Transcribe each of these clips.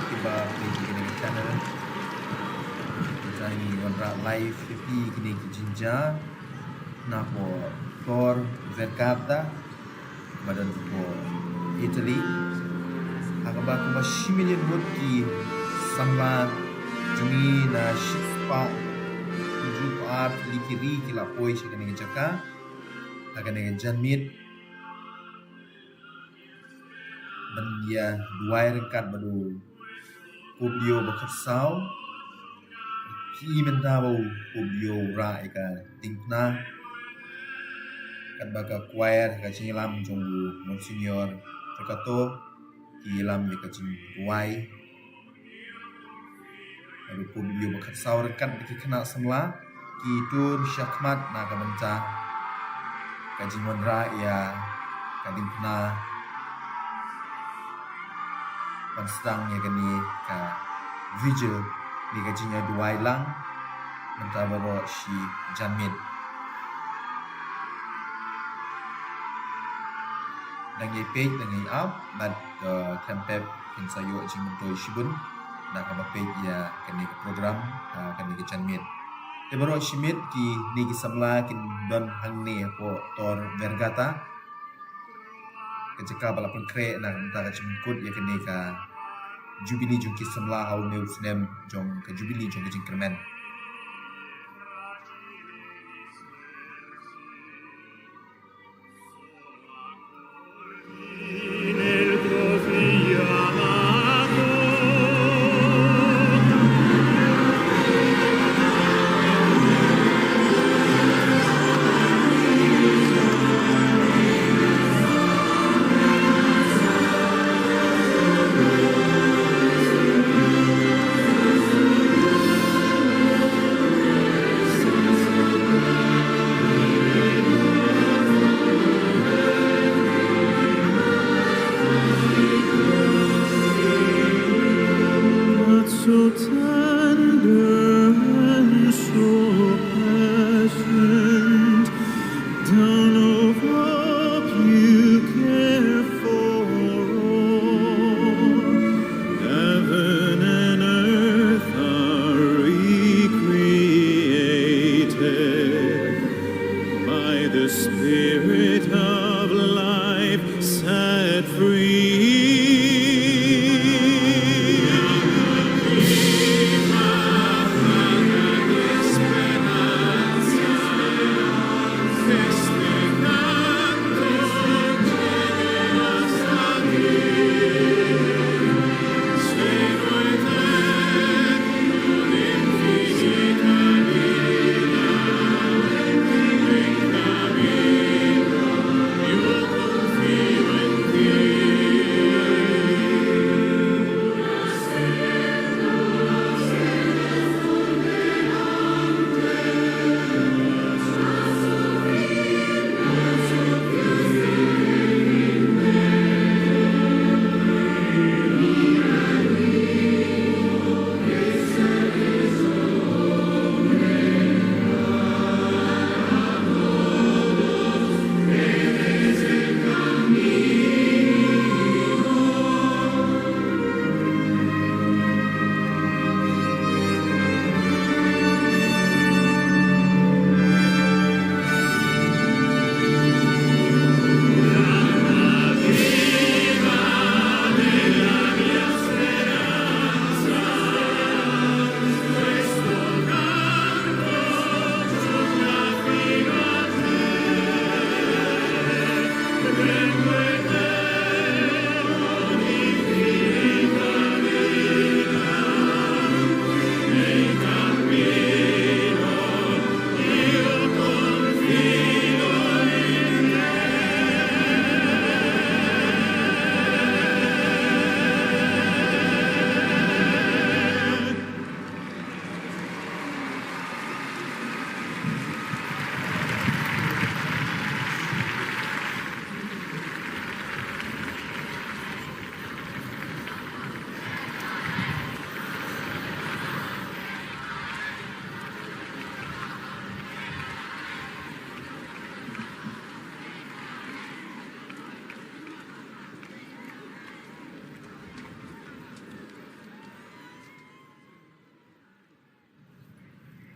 tiba kini channel Jani Wandra live kini jinja napo Tor Vergata badan po Italy akaba ko mashimilin ki samla jumi na shipa jupa likiri kila poi kini jaka akan janmit Bandia duai rekat badu kubio bakarsau ki mentau kubio ra ika tingna kat baka choir ka cingilam jonggu monsignor terkato ki lam ika cing duai badu kubio bakarsau rekat ki kena semla ki tur syakmat na ka benta ka jingwan ra ya ka tingna Panstang ya kini ka video ni gajinya dua lang mentabaro si Janmit dan ye page dan ye up but campaign in sayo jing mentoy shibun na ka page ya kini program kini ke Janmit te baro shimit ki ni ki samla kin don hangne po Tor Vergata kejaka balapun kre na mentara cimkut ya kini ka jubili jong kisamla hau meu snem jong ka jubili jong jing kremen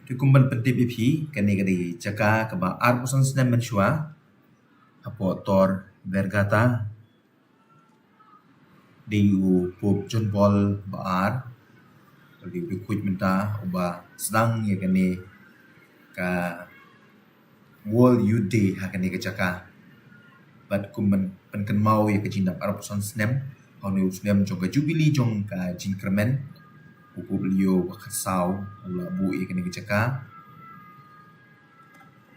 Tukumban pentip ipi kani jaka kaba arpusan senam mensua apo tor vergata diu pop John Paul baar di kuit menta uba sedang ya kani ka World Youth Day hakani ke jaka bat kumban penken mau ya ke jindap arpusan senam honu senam jong ka jubili jong ka jinkremen upu beliau bakasau ula bu ya kani ke jaka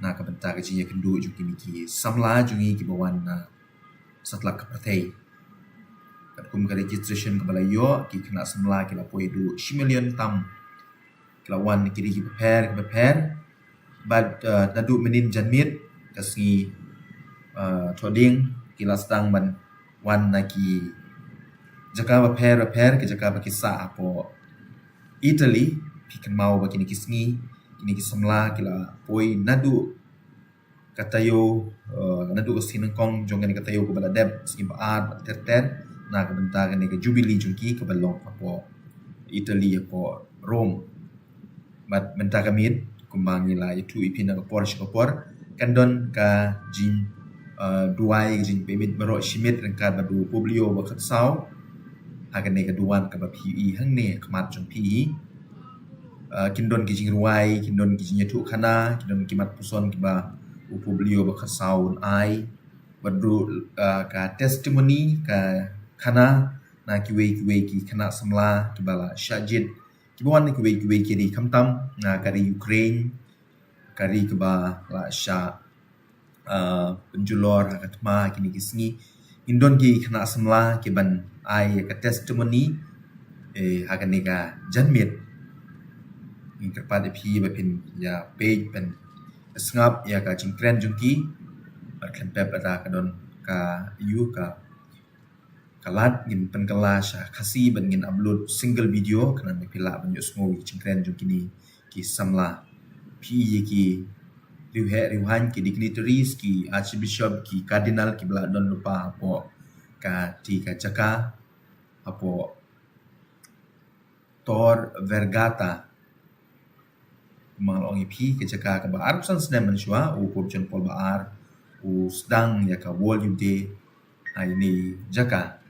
na ka benta ke jinya kendu juki miki samla jungi ki bawan na setelah ke partai kat kum ka registration ke balayo ki kena samla ki la poi du 1 million tam kelawan ki di prepare but nadu menin janmit kasi toding ki la sedang man wan na ki jaka prepare ke jaka bakisa apo Italy pi kan mau bagi ni kisngi ini ki samla ki la poi nadu katayo nadu ko sinengkong jongan katayo ko bala deb ski baad terter na ka benta ka ni ka jubili jungki ka balong apo Italy apo Rome mat benta ka mit kumbangi la itu ipina ka Porsche ka por kandon ka jin duai jin pemit baro shimit rengka badu publio ba khatsau hakan ni ka duan ka ba PE hang ne kmat jong PE kindon ki jing ruai kindon ki jing tu khana kindon ki mat puson ki ba upu beliau bakasau ai badu ka testimony ka khana na kiwe ki khana samla ki bala shajid ki bawan ki kiwe ki ri kamtam na kari Ukraine kari ke ba la sha penjulor hakatma kini kisngi indon ki khana samla ki ban ai ka testimony hakan ni ka janmit in kerpada pi bapin ya page pen sengap ya ka jingkren jungki kan pep ada kadon ka yu ka kalat ngin penkala sha khasi ban ngin upload single video kana me pila ban yo smo jingkren jungki ni ki samla pi ye ki riuhan ki dignitaries ki archbishop ki cardinal ki bla don lupa apo ka ti ka jaka apo tor vergata malong ipi ke jaka ka baar pesan sedang mensua pop John Paul baar sedang ya ka World Youth Day ini jaka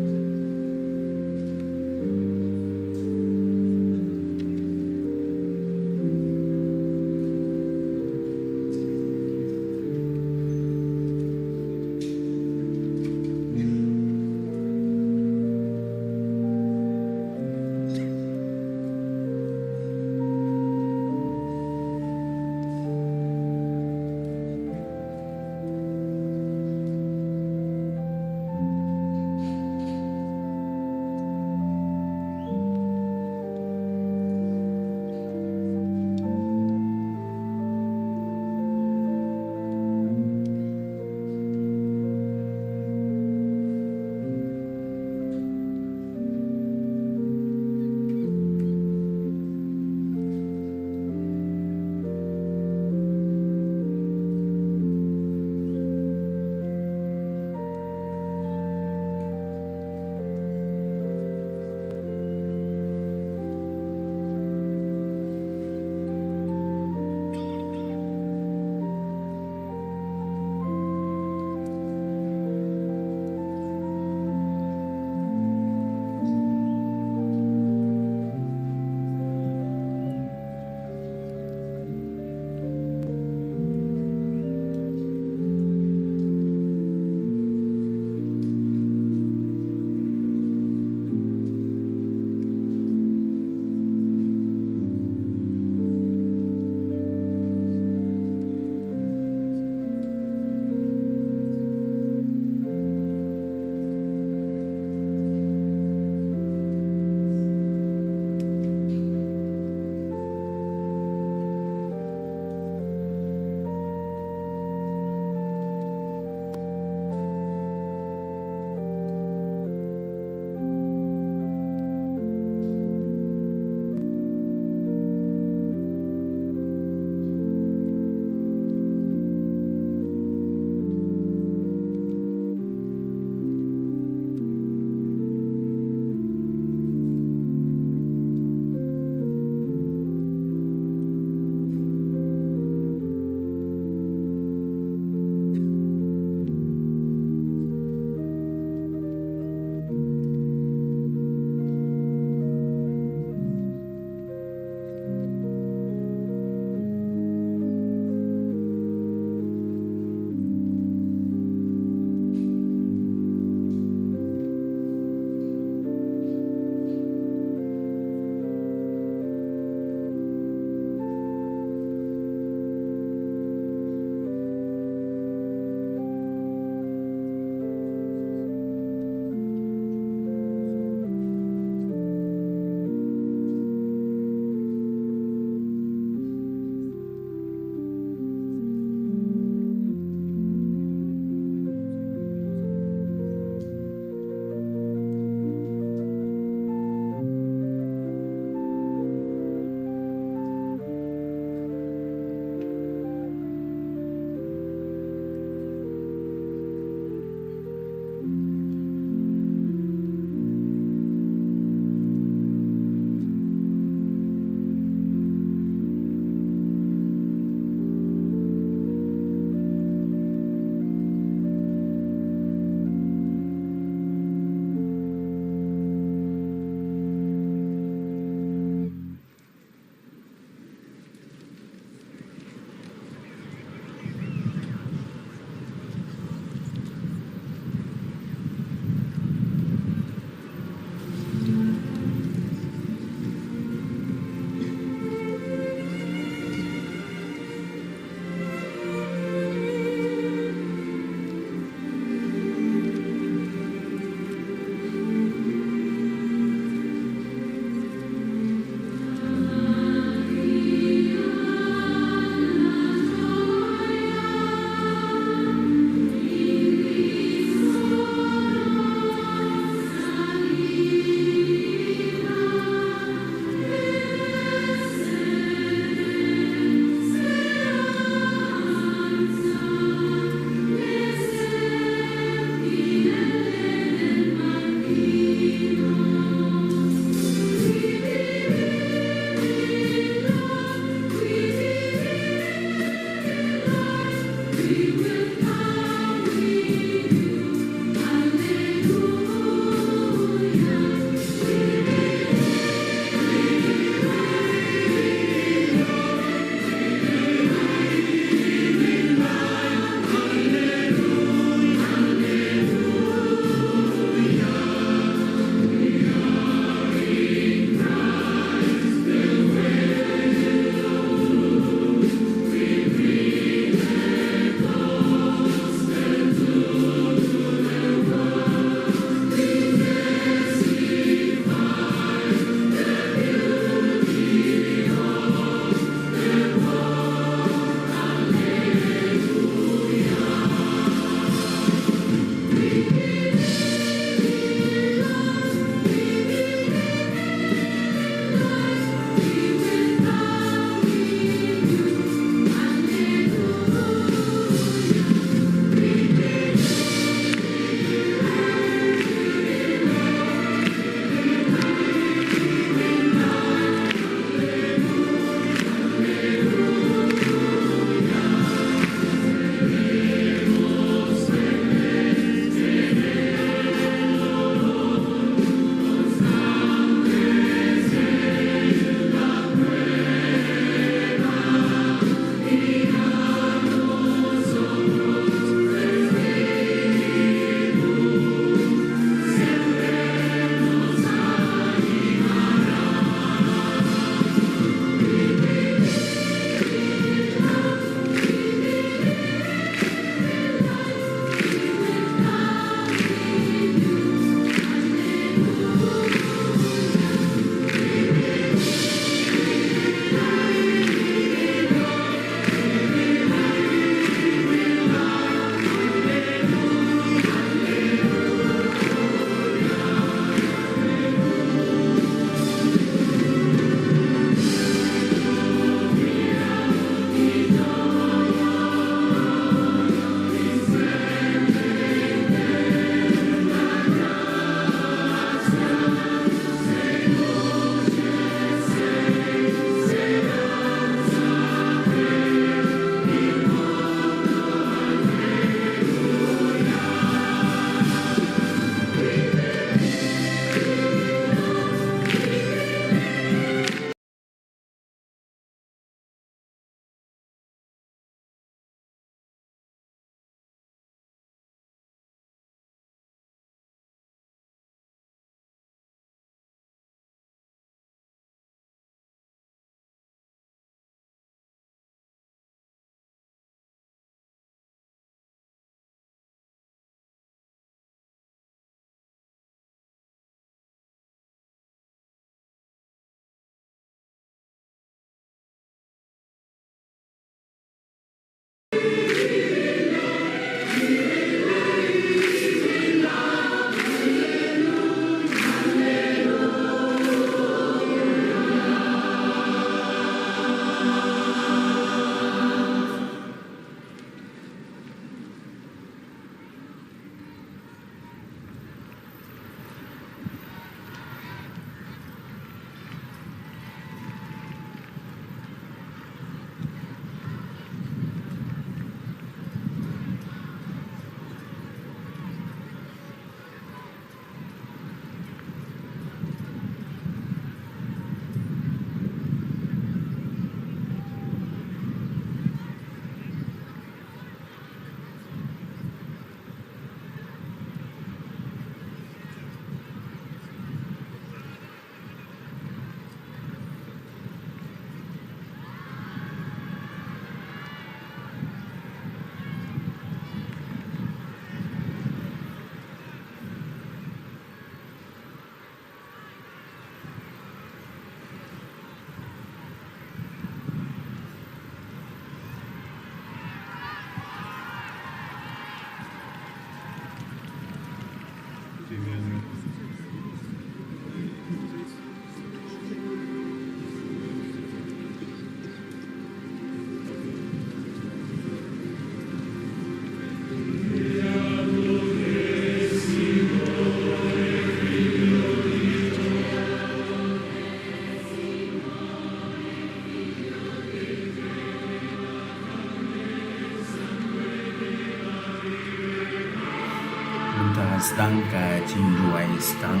kabenta sedang ka cinduai sedang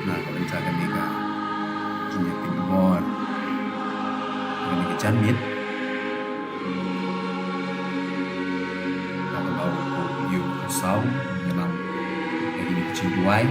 kabenta kami ka jinya pinbor kami ka janmit bau ko yu kasau mengenang kami ka cinduai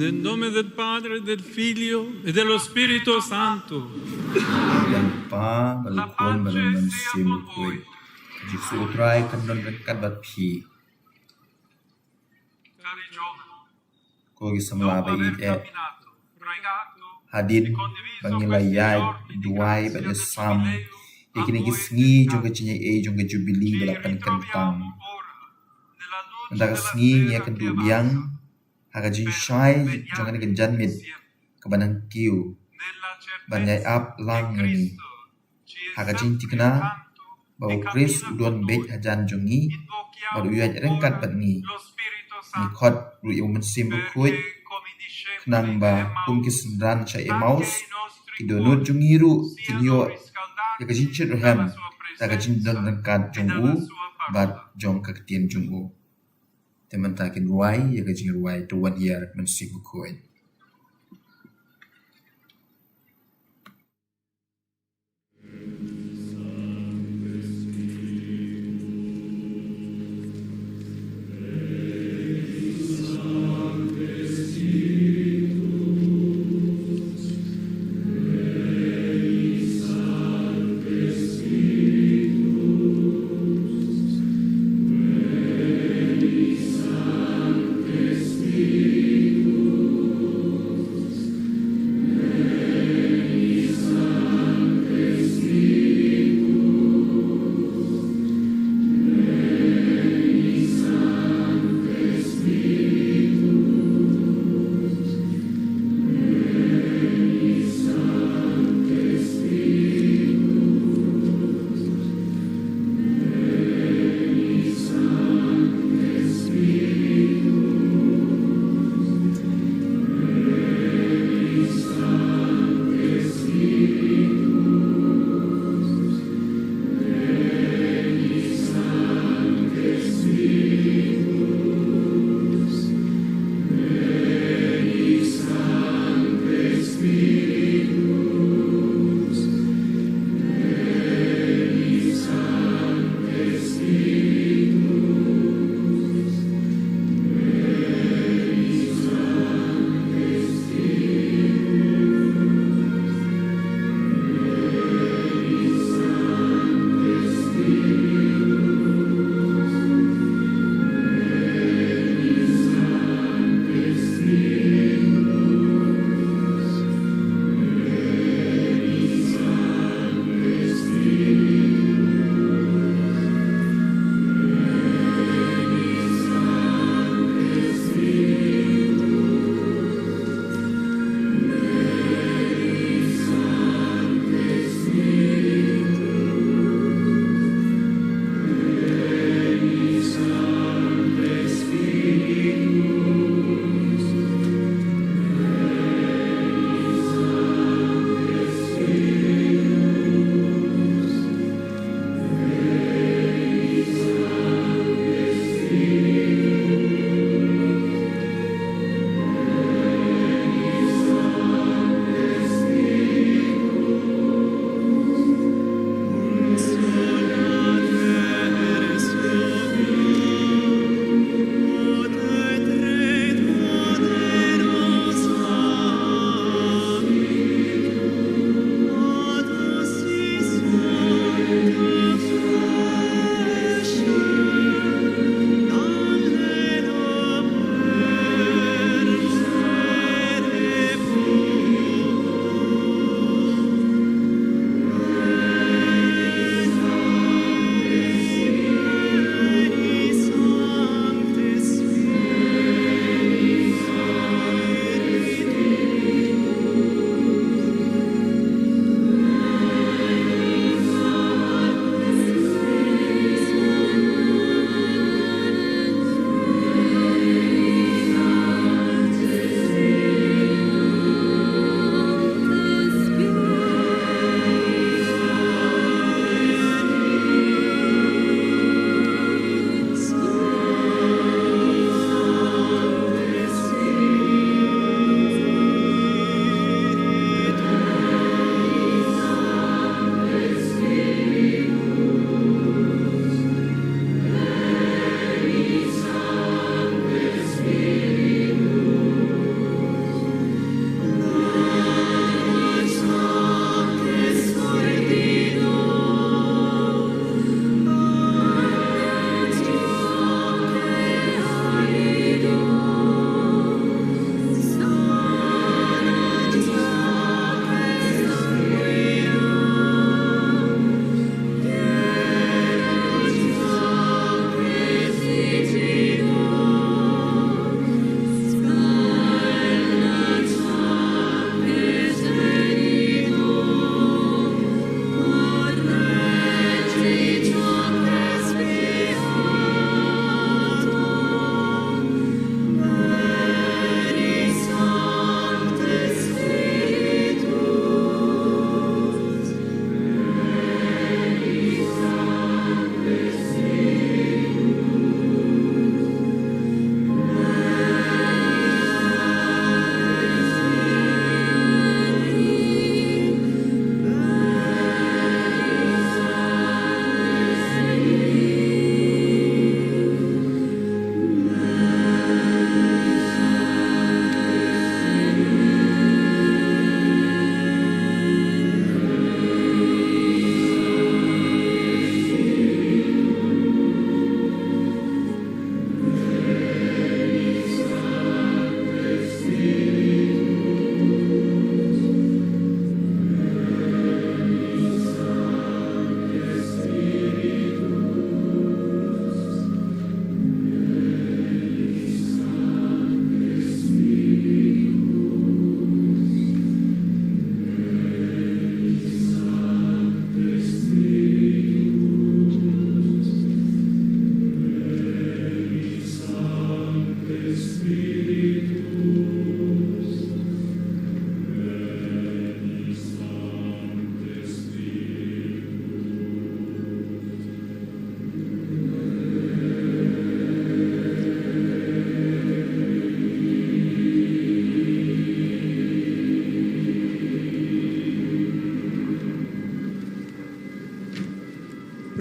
Nel nome del Padre, del Figlio e dello Spirito Santo. Yang pa malukon malaman simukui. Jisu utrai kandon dekat bat pi. Ko gisamla ba hadin bangilayay duai pada sam. Ikini gisngi jong kecinya jong jubili balapan kentang. Antara sengi nya kendu biang Hagajin syai jangan kenjan mit kebanang kiu banyai ap lang ni hagajin tikna bau kris udon bet hajan jongi baru uyaj rengkat bat ni khot ru yu mensim bukuit kenang ba kumkis dan syai emaus kidonut jongiru kilio hagajin chit roham hagajin don rengkat jongu bat jong kaktian jongu teman takin ruai ya gajing ruai to 1 year mensik bukuin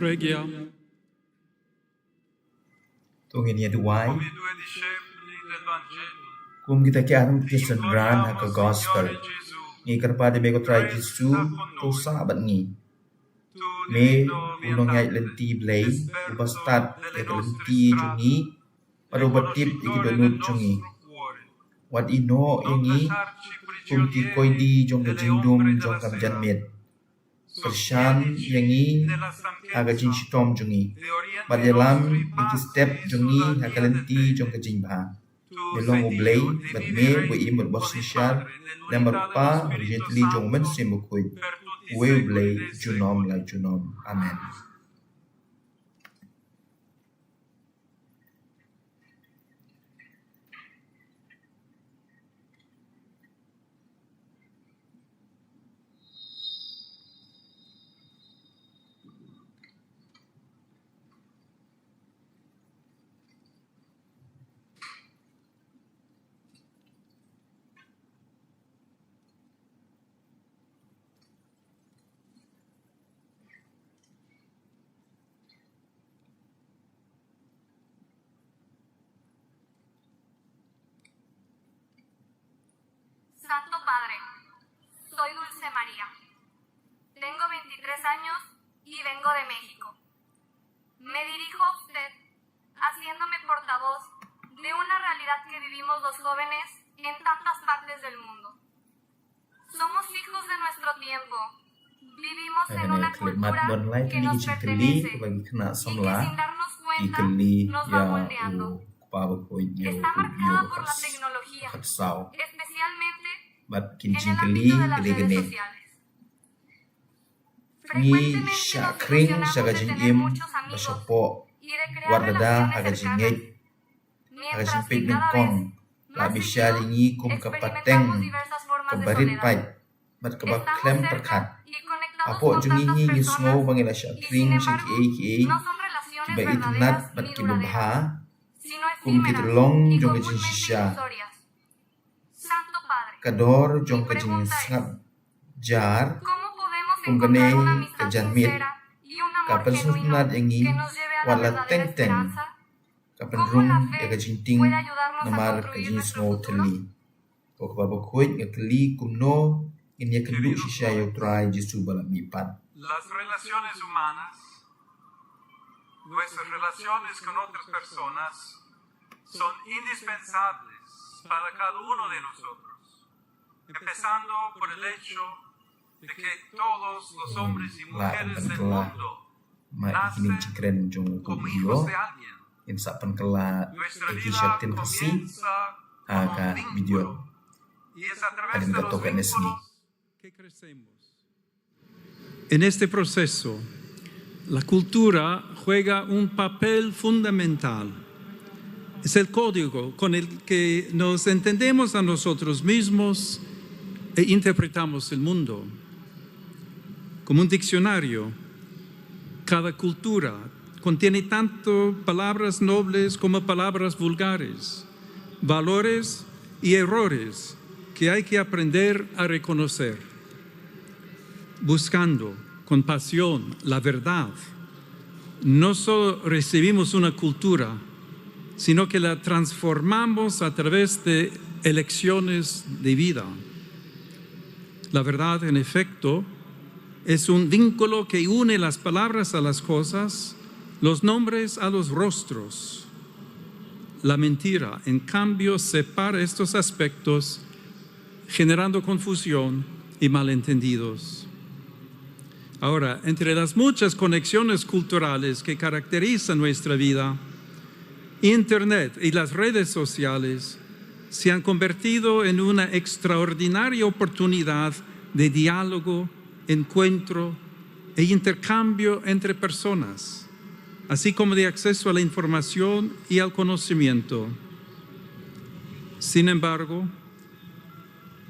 Preghiamo. Tungin niya duway, Come i due discepoli del Vangelo. kung kita kianong kisandran haka gospel, Gesù, ngi karpa de bego try Jisu, to sabat ngi. tu Me, divino unong yay lenti blay, ubastat, yaka lenti jungi, parubatip ikibanut jungi. Wat ino yangi, kung ti koy di jong ka jingdum jong kam janmet. Persyan yangi, aga jing shitom jungi. Badyalam, iki step jungi, haka lenti jong ka jingbha. Belong ublay, bat me, bu imut bos nishad, lembar pa, urgently jong men simukuy. Uwe ublay, junom la junom. Amen. Santo Padre, soy Dulce María. Tengo 23 años y vengo de México. Me dirijo a usted haciéndome portavoz de una realidad que vivimos los jóvenes en tantas partes del mundo. Somos hijos de nuestro tiempo. Vivimos en una cultura que nos pertenece y que sin darnos cuenta nos va moldeando. Está marcada por la tecnología, especialmente en el ámbito de las redes sociales. Frecuentemente nos ilusionamos de tener muchos amigos y de crear relaciones cercanas, mientras que cada vez más seguido experimentamos diversas formas de soledad. Estamos cerca y conectados con tantas personas y sin embargo no son relaciones verdaderas ni duraderas, sino efímeras y comúnmente ilusorias. Santo Padre, Kador mi jong ka jing pregunta snap es, jar, ¿cómo podemos kung encontrar ganay una amistad kajanmit, sincera y un amor kapal genuino sunat yangi, que nos lleve a la wala verdadera teng-teng, esperanza? kapan ¿Cómo rum la ya ka fe jing ting, puede ayudarnos a namar ka construir jing nuestro snow futuro? tali. O kababakuit nga kali kumno, inya kandu shisha yo try Jisu balak mipat. Las relaciones humanas, nuestras relaciones con otras personas, son indispensables para cada uno de nosotros, empezando por el hecho de que todos los hombres y mujeres del mundo Ma ikining nacen chikren jong como kubyo, hijos de alguien. insa pan kala Nuestra eki vida syaktin kasi, comienza como ka un video. vínculo, y es a través Adin de ka los token esni. vínculos que crecemos. En este proceso, la cultura juega un papel fundamental. Es el código con el que nos entendemos a nosotros mismos e interpretamos el mundo. Como un diccionario, cada cultura contiene tanto palabras nobles como palabras vulgares, valores y errores que hay que aprender a reconocer. Buscando con pasión la verdad, no solo recibimos una cultura, sino que la transformamos a través de elecciones de vida. La verdad, en efecto, es un vínculo que une las palabras a las cosas, los nombres a los rostros. La mentira, en cambio, separa estos aspectos, generando confusión y malentendidos. Ahora, entre las muchas conexiones culturales que caracterizan nuestra vida, Internet y las redes sociales se han convertido en una extraordinaria oportunidad de diálogo, encuentro e intercambio entre personas, así como de acceso a la información y al conocimiento. Sin embargo,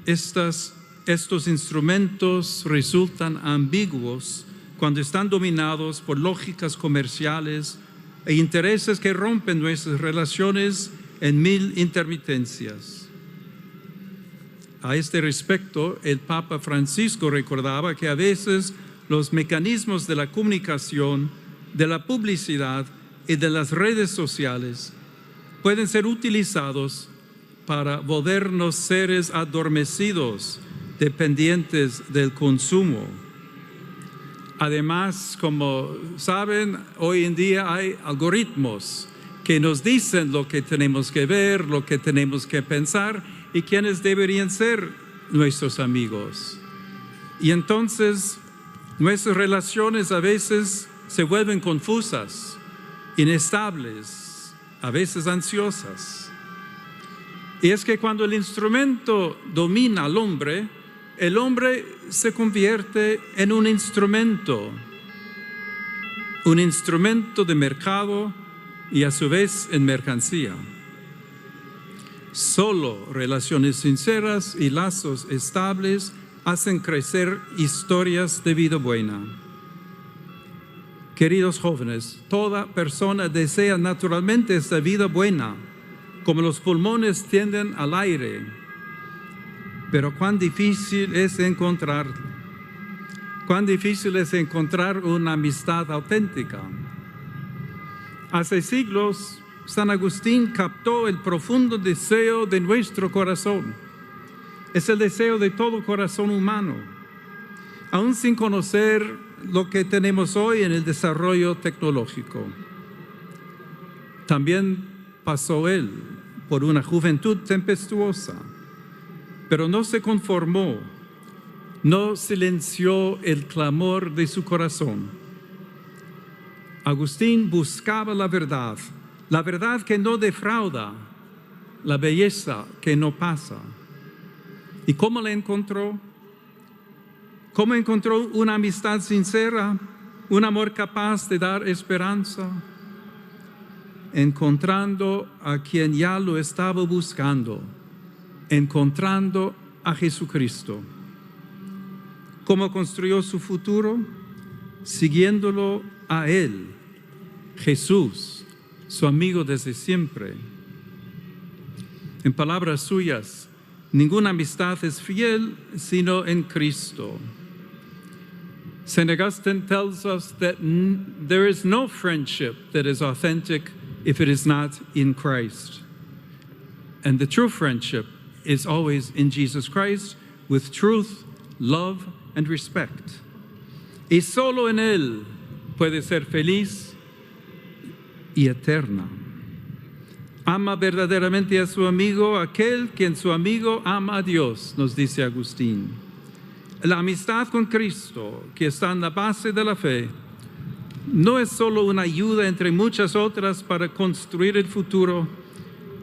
estos instrumentos resultan ambiguos cuando están dominados por lógicas comerciales e intereses que rompen nuestras relaciones en mil intermitencias. A este respecto, el Papa Francisco recordaba que a veces los mecanismos de la comunicación de la publicidad y de las redes sociales pueden ser utilizados para volvernos seres adormecidos, dependientes del consumo. Además, como saben, hoy en día hay algoritmos que nos dicen lo que tenemos que ver, lo que tenemos que pensar y quiénes deberían ser nuestros amigos. Y entonces nuestras relaciones a veces se vuelven confusas, inestables, a veces ansiosas. Y es que cuando el instrumento domina al hombre, el hombre se convierte en un instrumento de mercado y a su vez en mercancía. Solo relaciones sinceras y lazos estables hacen crecer historias de vida buena. Queridos jóvenes, toda persona desea naturalmente esta vida buena, como los pulmones tienden al aire. Pero cuán difícil es encontrarla. Cuán difícil es encontrar una amistad auténtica. Hace siglos, San Agustín captó el profundo deseo de nuestro corazón. Es el deseo de todo corazón humano. Aún sin conocer lo que tenemos hoy en el desarrollo tecnológico. También pasó él por una juventud tempestuosa, pero no se conformó, no silenció el clamor de su corazón. Agustín buscaba la verdad que no defrauda, la belleza que no pasa. ¿Y cómo la encontró? ¿Cómo encontró una amistad sincera, un amor capaz de dar esperanza? Encontrando a quien ya lo estaba buscando, encontrando a Jesucristo. ¿Cómo construyó su futuro? Siguiéndolo a Él, Jesús, su amigo desde siempre. En palabras suyas, ninguna amistad es fiel sino en Cristo. St. Augustine tells us that there is no friendship that is authentic if it is not in Christ. And the true friendship is always in Jesus Christ with truth, love, and respect. Y solo en Él puede ser feliz y eterna. Ama verdaderamente a su amigo aquel quien su amigo ama a Dios, nos dice Agustín. La amistad con Cristo, que está en la base de la fe, no es solo una ayuda entre muchas otras para construir el futuro,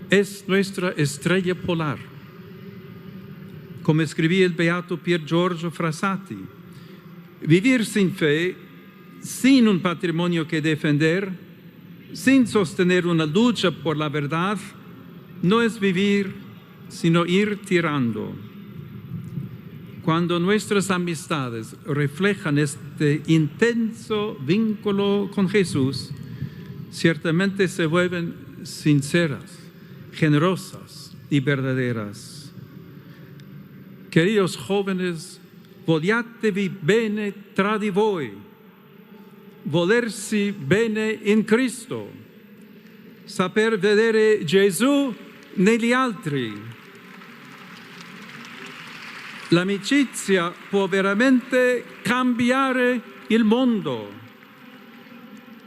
es nuestra estrella polar. Como escribía el beato Pier Giorgio Frassati, vivir sin fe, sin un patrimonio que defender, sin sostener una lucha por la verdad, no es vivir, sino ir tirando. Cuando nuestras amistades reflejan este intenso vínculo con Jesús, ciertamente se vuelven sinceras, generosas y verdaderas. Queridos jóvenes, vogliatevi bene tra di voi, volersi bene in Cristo, saper vedere Gesù negli altri. L'amicizia può veramente cambiare il mondo.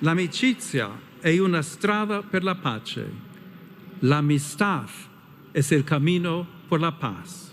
L'amicizia è una strada per la pace. La amistad es el camino por la paz.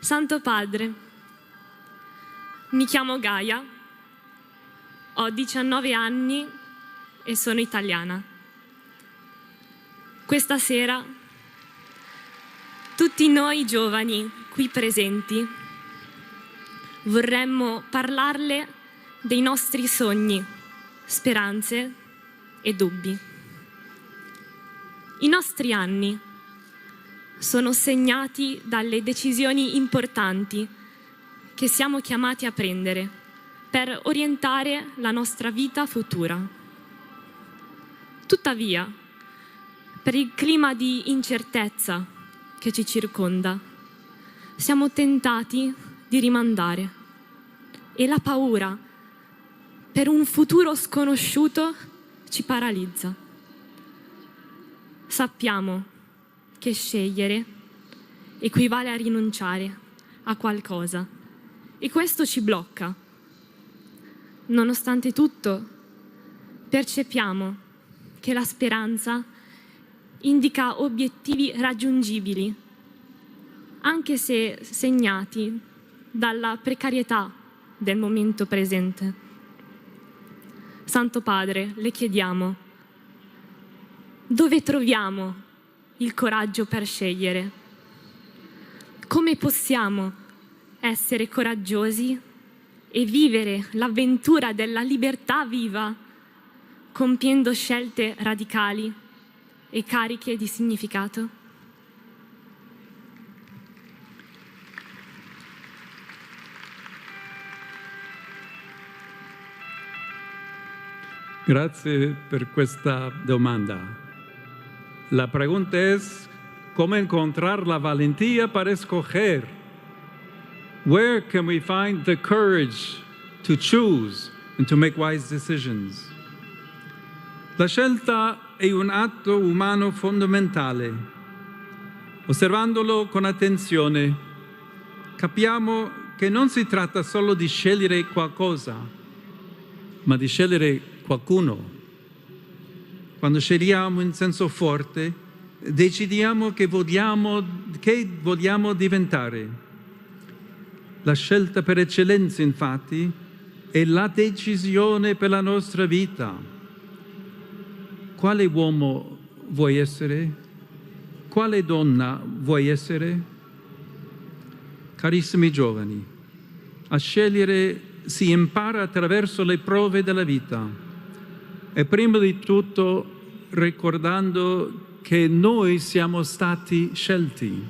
Santo Padre, mi chiamo Gaia, ho 19 anni e sono italiana. Questa sera tutti noi giovani qui presenti vorremmo parlarle dei nostri sogni, speranze e dubbi. I nostri anni sono segnati dalle decisioni importanti che siamo chiamati a prendere per orientare la nostra vita futura. Tuttavia, per il clima di incertezza che ci circonda, siamo tentati di rimandare e la paura per un futuro sconosciuto ci paralizza. Sappiamo che scegliere equivale a rinunciare a qualcosa e questo ci blocca. Nonostante tutto, percepiamo che la speranza indica obiettivi raggiungibili, anche se segnati dalla precarietà del momento presente. Santo Padre, le chiediamo, dove troviamo il coraggio per scegliere? Come possiamo essere coraggiosi e vivere l'avventura della libertà viva, compiendo scelte radicali e cariche di significato? Grazie per questa domanda. La pregunta es, ¿cómo encontrar la valentía para escoger? Where can we find the courage to choose and to make wise decisions? La scelta è un atto umano fondamentale. Osservandolo con attenzione, capiamo che non si tratta solo di scegliere qualcosa, ma di scegliere qualcuno. Quando scegliamo in senso forte, decidiamo che vogliamo diventare. La scelta per eccellenza, infatti, è la decisione per la nostra vita. Quale uomo vuoi essere? Quale donna vuoi essere? Carissimi giovani, a scegliere si impara attraverso le prove della vita e prima di tutto ricordando che noi siamo stati scelti.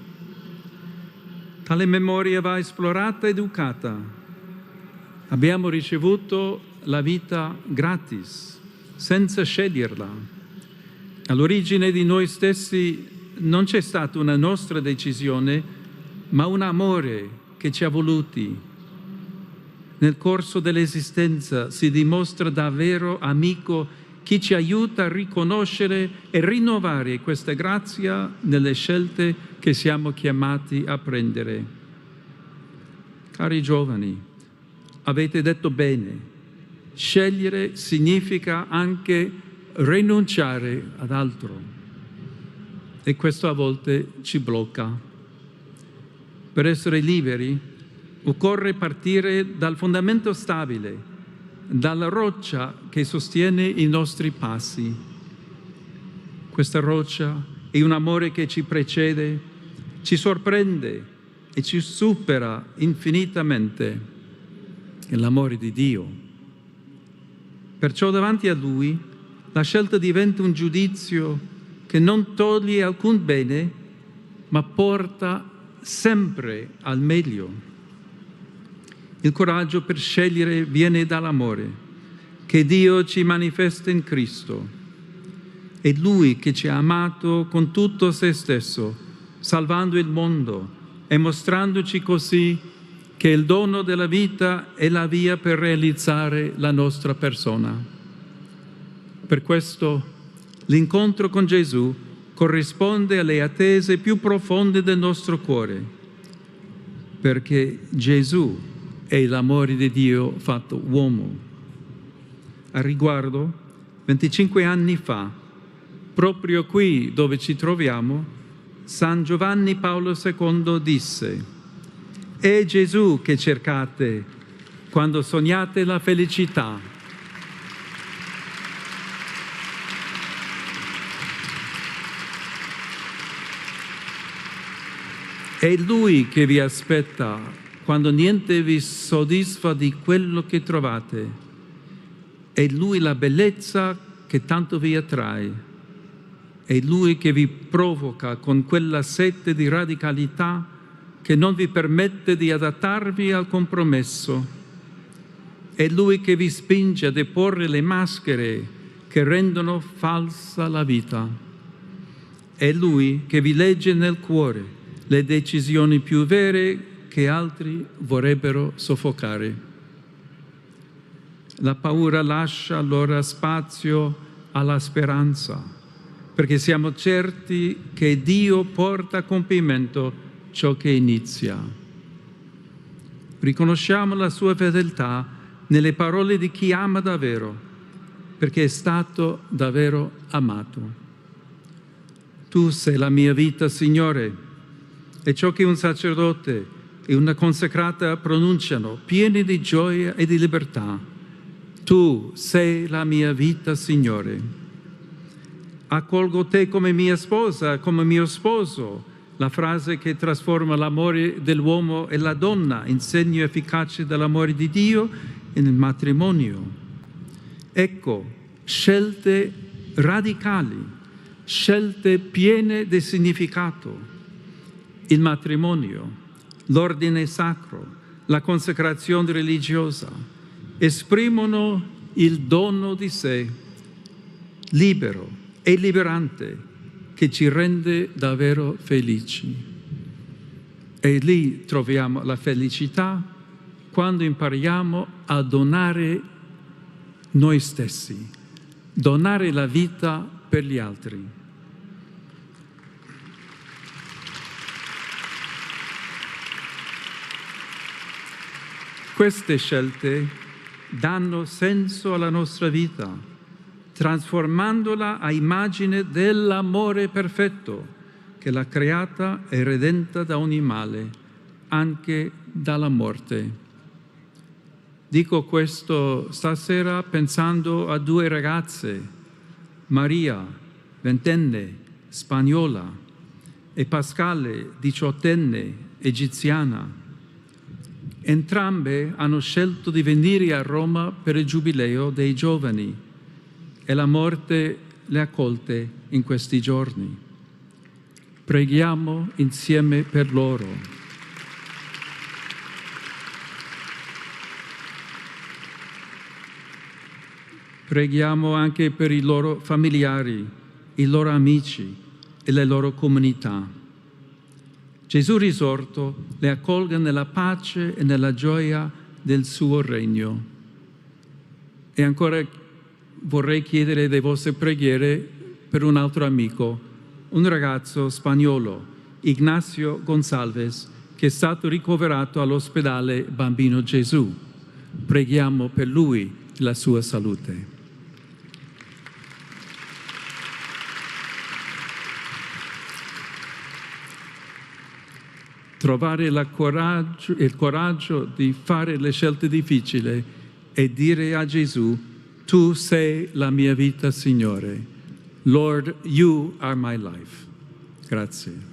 Tale memoria va esplorata ed educata. Abbiamo ricevuto la vita gratis, senza sceglierla. All'origine di noi stessi non c'è stata una nostra decisione, ma un amore che ci ha voluti. Nel corso dell'esistenza si dimostra davvero amico chi ci aiuta a riconoscere e rinnovare questa grazia nelle scelte che siamo chiamati a prendere. Cari giovani, avete detto bene, scegliere significa anche rinunciare ad altro e questo a volte ci blocca. Per essere liberi occorre partire dal fondamento stabile, dalla roccia che sostiene i nostri passi. Questa roccia è un amore che ci precede, ci sorprende e ci supera infinitamente. È l'amore di Dio. Perciò davanti a Lui la scelta diventa un giudizio che non toglie alcun bene, ma porta sempre al meglio. Il coraggio per scegliere viene dall'amore che Dio ci manifesta in Cristo. È Lui che ci ha amato con tutto se stesso, salvando il mondo e mostrandoci così che il dono della vita è la via per realizzare la nostra persona. Per questo l'incontro con Gesù corrisponde alle attese più profonde del nostro cuore, perché Gesù è l'amore di Dio fatto uomo. A riguardo, 25 anni fa, proprio qui dove ci troviamo, San Giovanni Paolo II disse: È Gesù che cercate quando sognate la felicità. È Lui che vi aspetta quando niente vi soddisfa di quello che trovate. È Lui la bellezza che tanto vi attrae. È Lui che vi provoca con quella sete di radicalità che non vi permette di adattarvi al compromesso. È Lui che vi spinge a deporre le maschere che rendono falsa la vita. È Lui che vi legge nel cuore le decisioni più vere che altri vorrebbero soffocare. La paura lascia allora spazio alla speranza, perché siamo certi che Dio porta a compimento ciò che inizia. Riconosciamo la sua fedeltà nelle parole di chi ama davvero, perché è stato davvero amato. Tu sei la mia vita, Signore, è ciò che un sacerdote e una consacrata pronunciano, pieni di gioia e di libertà. Tu sei la mia vita, Signore. Accolgo te come mia sposa, come mio sposo, la frase che trasforma l'amore dell'uomo e la donna in segno efficace dell'amore di Dio nel matrimonio. Ecco, scelte radicali, scelte piene di significato. Il matrimonio, l'ordine sacro, la consacrazione religiosa esprimono il dono di sé, libero e liberante, che ci rende davvero felici. E lì troviamo la felicità quando impariamo a donare noi stessi, donare la vita per gli altri. Queste scelte danno senso alla nostra vita, trasformandola a immagine dell'amore perfetto che l'ha creata e redenta da ogni male, anche dalla morte. Dico questo stasera pensando a due ragazze, Maria, 20enne, spagnola, e Pascale, 18enne, egiziana. Entrambe hanno scelto di venire a Roma per il Giubileo dei giovani e la morte le ha colte in questi giorni. Preghiamo insieme per loro. Preghiamo anche per i loro familiari, i loro amici e le loro comunità. Gesù risorto le accolga nella pace e nella gioia del suo regno. E ancora vorrei chiedere le vostre preghiere per un altro amico, un ragazzo spagnolo, Ignacio González, che è stato ricoverato all'ospedale Bambino Gesù. Preghiamo per lui e la sua salute. Trovare il coraggio di fare le scelte difficili e dire a Gesù: tu sei la mia vita, Signore. Lord, you are my life. Grazie.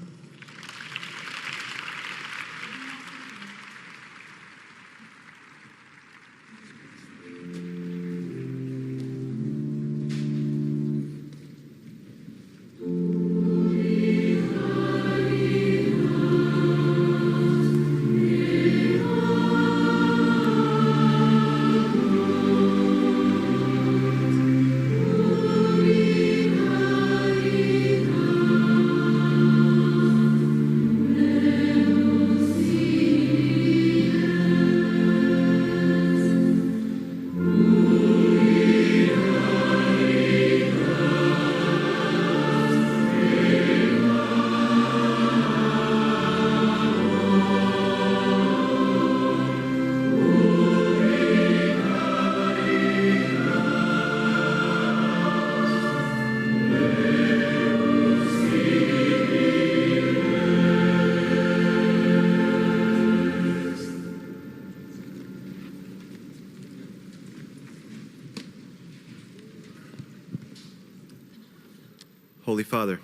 Holy Father,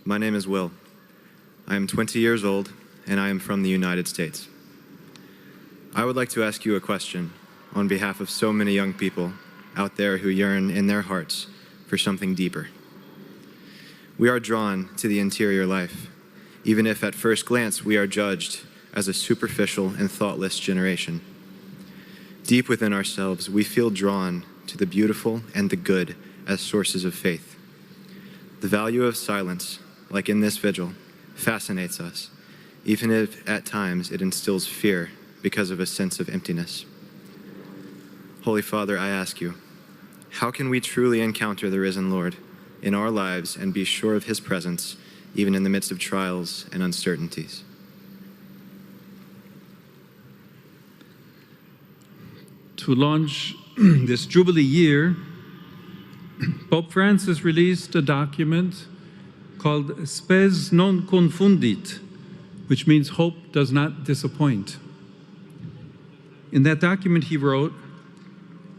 my name is Will. I am 20 years old, and I am from the United States. I would like to ask you a question on behalf of so many young people out there who yearn in their hearts for something deeper. We are drawn to the interior life, even if at first glance we are judged as a superficial and thoughtless generation. Deep within ourselves, we feel drawn to the beautiful and the good as sources of faith. The value of silence, like in this vigil, fascinates us, even if at times it instills fear because of a sense of emptiness. Holy Father, I ask you, how can we truly encounter the risen Lord in our lives and be sure of his presence, even in the midst of trials and uncertainties? To launch this Jubilee year, Pope Francis released a document called Spes non confundit, which means hope does not disappoint. In that document he wrote,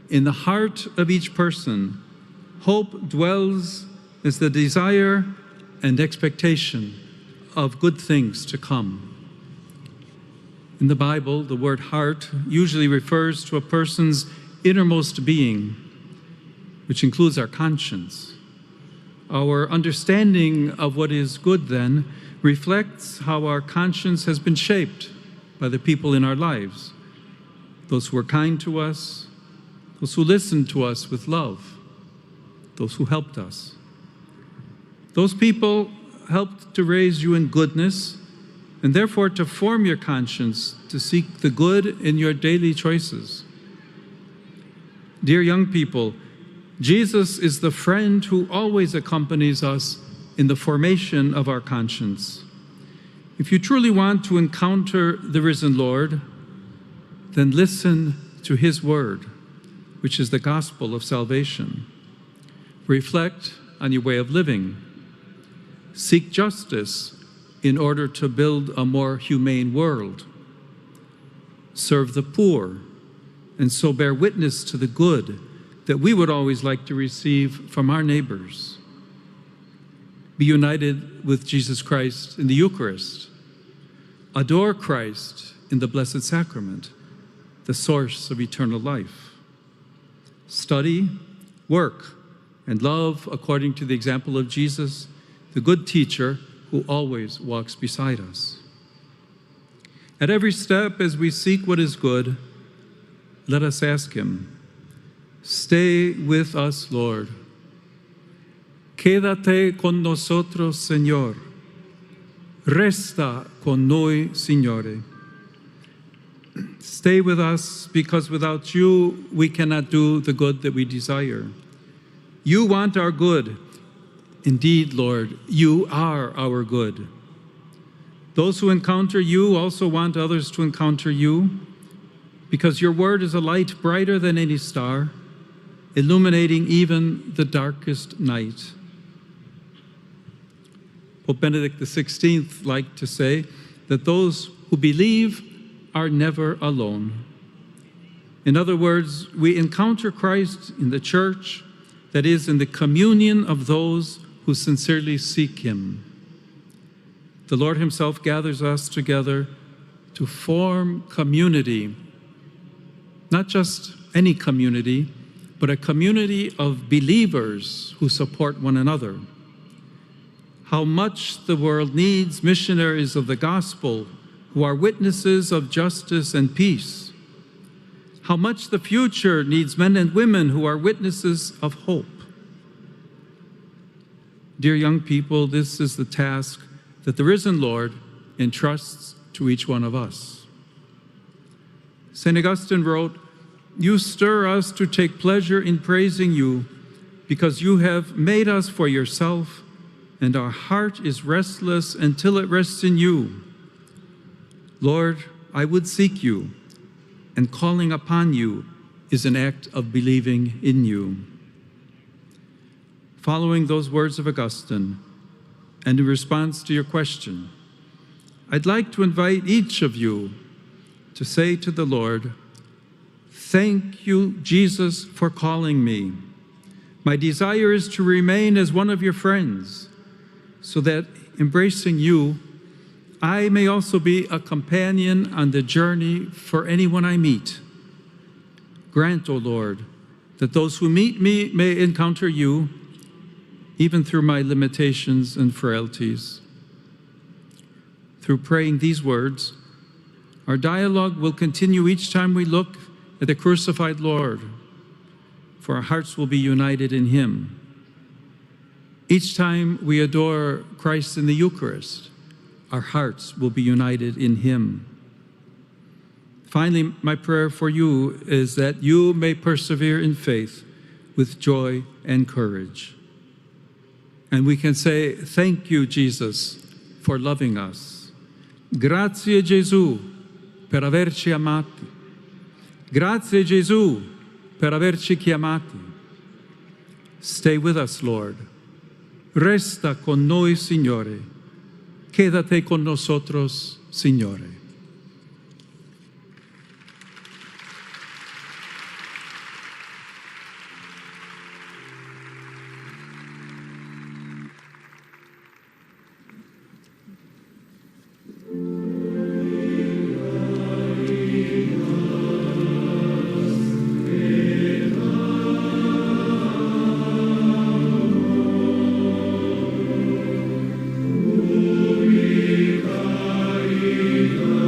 "In the heart of each person, hope dwells as the desire and expectation of good things to come." In the Bible, the word heart usually refers to a person's innermost being, which includes our conscience. Our understanding of what is good, then, reflects how our conscience has been shaped by the people in our lives, those who were kind to us, those who listened to us with love, those who helped us. Those people helped to raise you in goodness, and therefore to form your conscience to seek the good in your daily choices. Dear young people, Jesus is the friend who always accompanies us in the formation of our conscience. If you truly want to encounter the risen Lord, then listen to his word, which is the gospel of salvation. Reflect on your way of living. Seek justice in order to build a more humane world. Serve the poor, and so bear witness to the good that we would always like to receive from our neighbors. Be united with Jesus Christ in the Eucharist. Adore Christ in the Blessed Sacrament, the source of eternal life. Study, work, and love according to the example of Jesus, the good teacher who always walks beside us. At every step as we seek what is good, let us ask him, "Stay with us, Lord. Quédate con nosotros, Señor. Resta con noi, Signore." Stay with us, because without you, we cannot do the good that we desire. You want our good. Indeed, Lord, you are our good. Those who encounter you also want others to encounter you, because your word is a light brighter than any star, illuminating even the darkest night. Pope Benedict XVI liked to say that those who believe are never alone. In other words, we encounter Christ in the church, that is, in the communion of those who sincerely seek him. The Lord himself gathers us together to form community, not just any community, but a community of believers who support one another. How much the world needs missionaries of the gospel who are witnesses of justice and peace. How much the future needs men and women who are witnesses of hope. Dear young people, this is the task that the risen Lord entrusts to each one of us. St. Augustine wrote, "You stir us to take pleasure in praising you, because you have made us for yourself, and our heart is restless until it rests in you. Lord, I would seek you, and calling upon you is an act of believing in you." Following those words of Augustine, and in response to your question, I'd like to invite each of you to say to the Lord, "Thank you, Jesus, for calling me. My desire is to remain as one of your friends, so that, embracing you, I may also be a companion on the journey for anyone I meet. Grant, O Lord, that those who meet me may encounter you, even through my limitations and frailties. Through praying these words, our dialogue will continue each time we look at the crucified Lord, for our hearts will be united in him. Each time we adore Christ in the Eucharist, our hearts will be united in him. Finally, my prayer for you is that you may persevere in faith with joy and courage. And we can say, thank you, Jesus, for loving us. Grazie, Gesù, per averci amati. Grazie, Gesù, per averci chiamati. Stay with us, Lord. Resta con noi, Signore. Quédate con nosotros, Signore. Amen.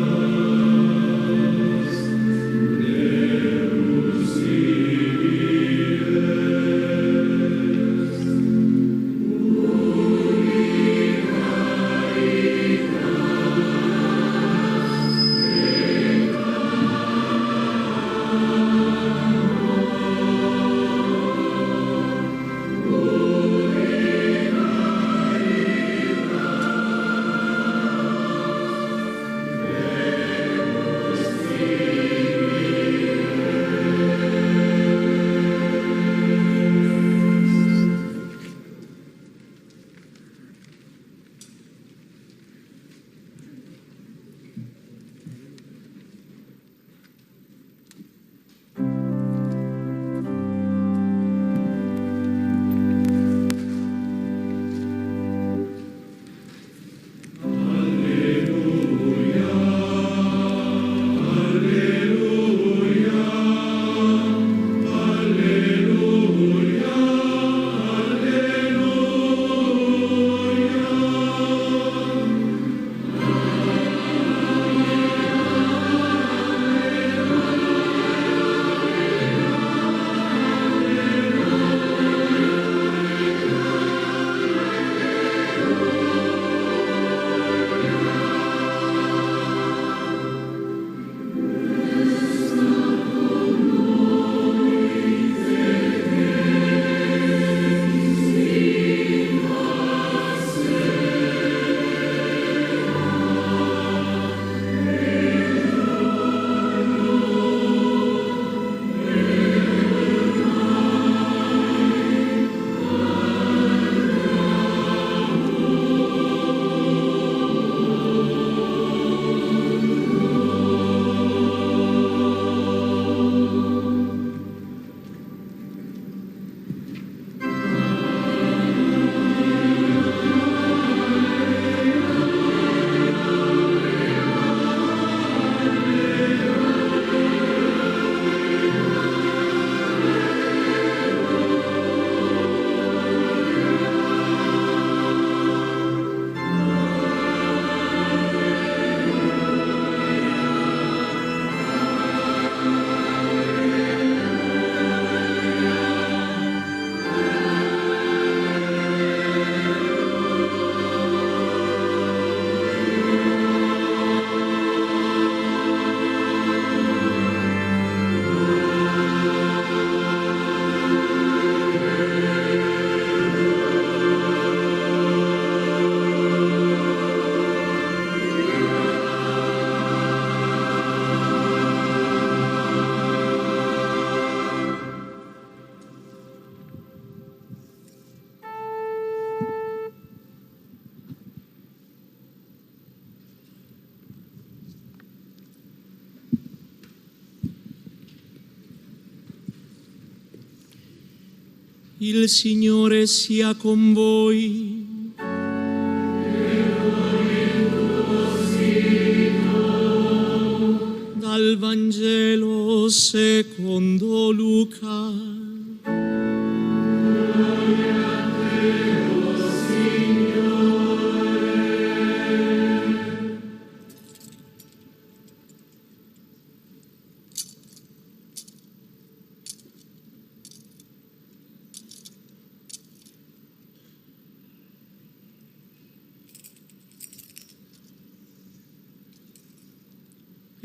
Il Signore sia con voi. Dal Vangelo secondo Luca.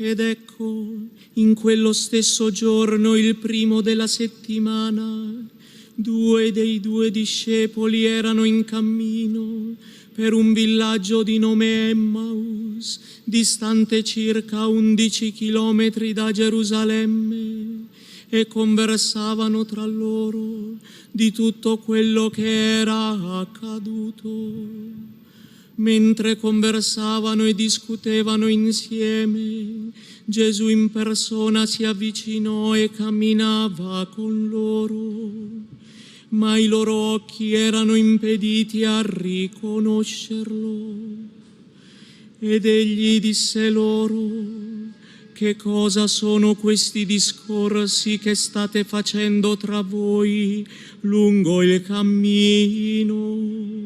Ed ecco, in quello stesso giorno, il primo della settimana, 2 dei 2 discepoli erano in cammino per un villaggio di nome Emmaus, distante circa 11 chilometri da Gerusalemme, e conversavano tra loro di tutto quello che era accaduto. Mentre conversavano e discutevano insieme, Gesù in persona si avvicinò e camminava con loro, ma i loro occhi erano impediti a riconoscerlo. Ed egli disse loro: che cosa sono questi discorsi che state facendo tra voi lungo il cammino?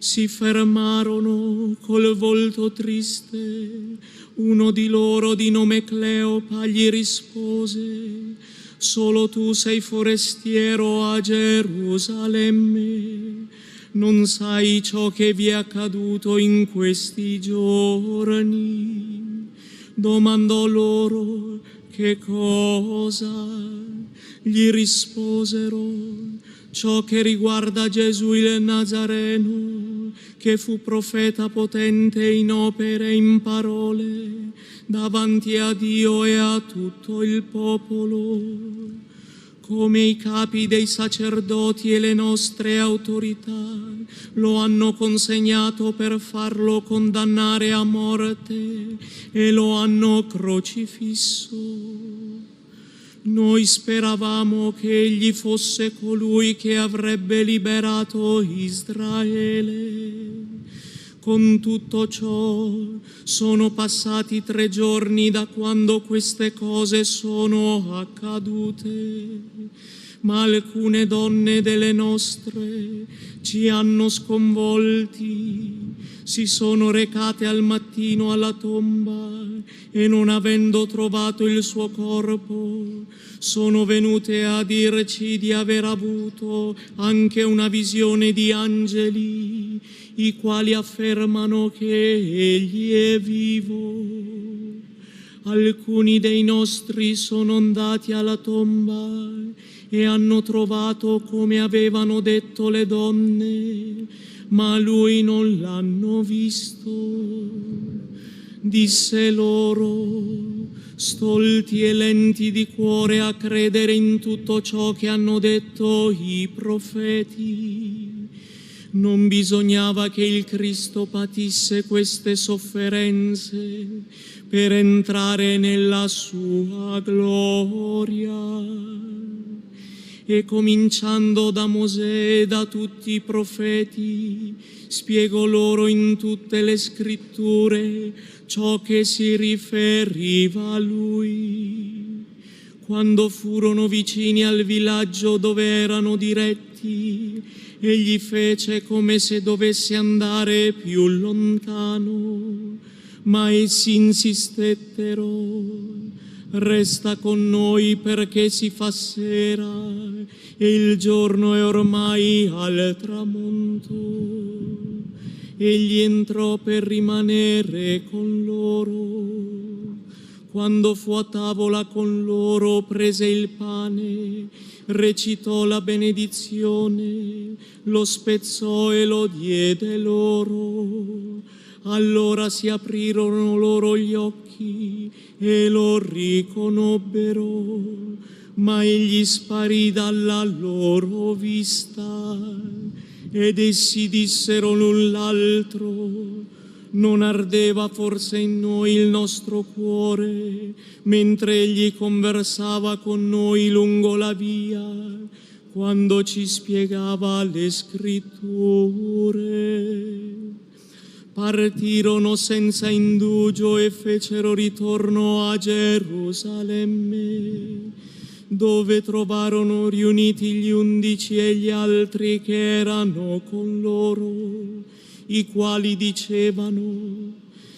Si fermarono col volto triste. Uno di loro, di nome Cleopa, gli rispose: solo tu sei forestiero a Gerusalemme, non sai ciò che vi è accaduto in questi giorni. Domandò loro: che cosa? Gli risposero: ciò che riguarda Gesù il Nazareno, che fu profeta potente in opere e in parole davanti a Dio e a tutto il popolo. Come i capi dei sacerdoti e le nostre autorità lo hanno consegnato per farlo condannare a morte e lo hanno crocifisso. Noi speravamo che egli fosse colui che avrebbe liberato Israele. Con tutto ciò sono passati 3 giorni da quando queste cose sono accadute, ma alcune donne delle nostre ci hanno sconvolti. Si sono recate al mattino alla tomba e, non avendo trovato il suo corpo, sono venute a dirci di aver avuto anche una visione di angeli, i quali affermano che egli è vivo. Alcuni dei nostri sono andati alla tomba e hanno trovato come avevano detto le donne, ma lui non l'hanno visto. Disse loro: stolti e lenti di cuore a credere in tutto ciò che hanno detto i profeti. Non bisognava che il Cristo patisse queste sofferenze per entrare nella sua gloria. E cominciando da Mosè e da tutti i profeti, spiegò loro in tutte le scritture ciò che si riferiva a lui. Quando furono vicini al villaggio dove erano diretti, egli fece come se dovesse andare più lontano, ma essi insistettero: resta con noi perché si fa sera e il giorno è ormai al tramonto. Egli entrò per rimanere con loro. Quando fu a tavola con loro, prese il pane, recitò la benedizione, lo spezzò e lo diede loro. Allora si aprirono loro gli occhi e lo riconobbero, ma egli sparì dalla loro vista. Ed essi dissero l'un l'altro: non ardeva forse in noi il nostro cuore mentre egli conversava con noi lungo la via, quando ci spiegava le scritture. Partirono senza indugio e fecero ritorno a Gerusalemme, dove trovarono riuniti gli 11 e gli altri che erano con loro, i quali dicevano: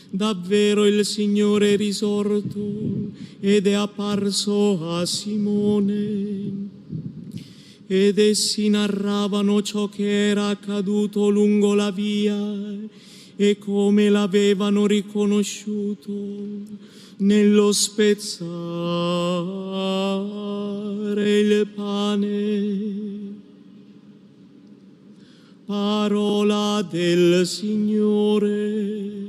davvero il Signore è risorto ed è apparso a Simone. Ed essi narravano ciò che era accaduto lungo la via e come l'avevano riconosciuto nello spezzare il pane. Parola del Signore.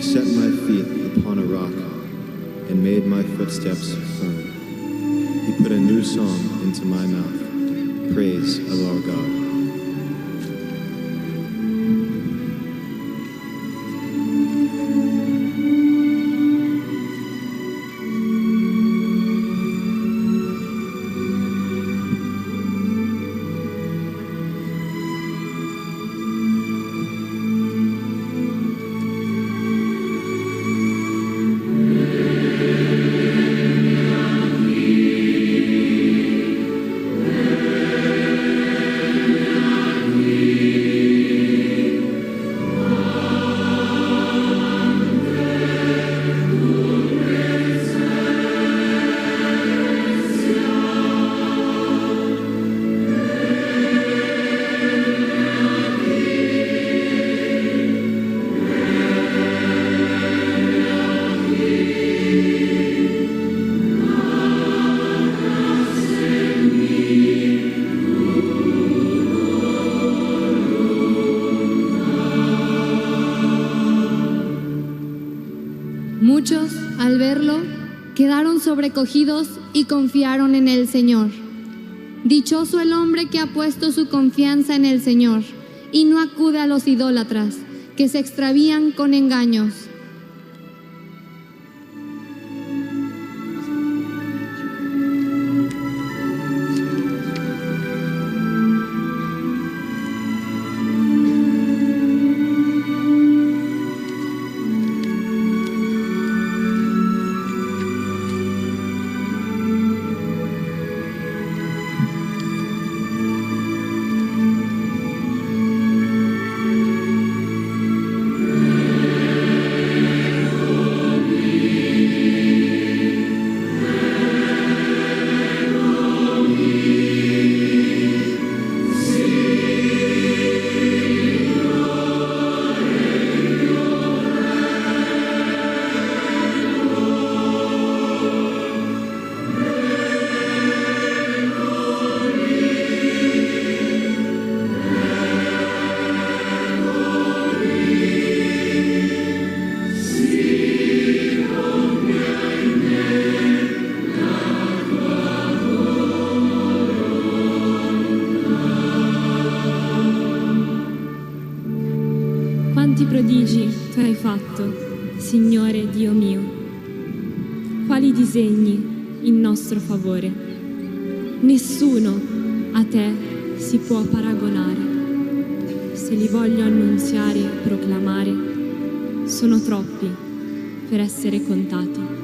set my feet upon a rock and made my footsteps firm. He put a new song into my mouth, praise of our God. Muchos, al verlo, quedaron sobrecogidos y confiaron en el Señor. Dichoso el hombre que ha puesto su confianza en el Señor y no acude a los idólatras, que se extravían con engaños. Quanti prodigi tu hai fatto, Signore Dio mio. Quali disegni in nostro favore. Nessuno a te si può paragonare. Se li voglio annunziare e proclamare, sono troppi per essere contati.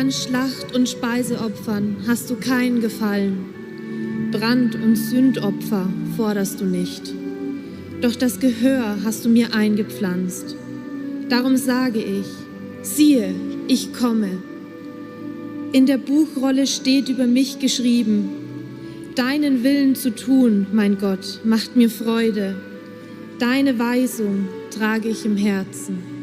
An Schlacht- und Speiseopfern hast du keinen Gefallen. Brand- und Sündopfer forderst du nicht. Doch das Gehör hast du mir eingepflanzt. Darum sage ich, siehe, ich komme. In der Buchrolle steht über mich geschrieben, deinen Willen zu tun, mein Gott, macht mir Freude. Deine Weisung trage ich im Herzen.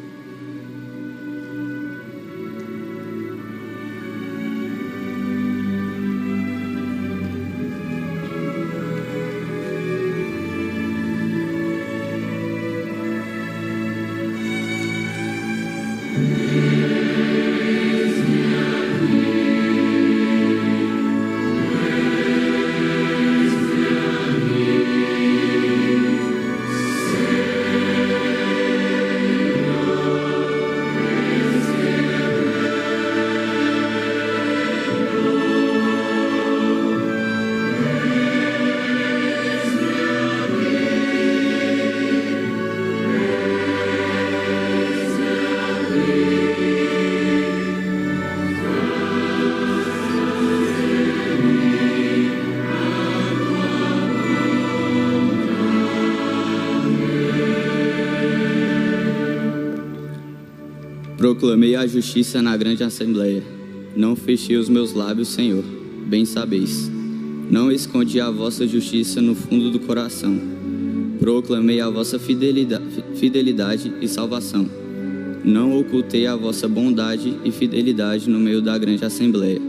Proclamei a justiça na grande assembleia. Não fechei os meus lábios, Senhor, bem sabeis. Não escondi a vossa justiça no fundo do coração. Proclamei a vossa fidelidade e salvação. Não ocultei a vossa bondade e fidelidade no meio da grande assembleia.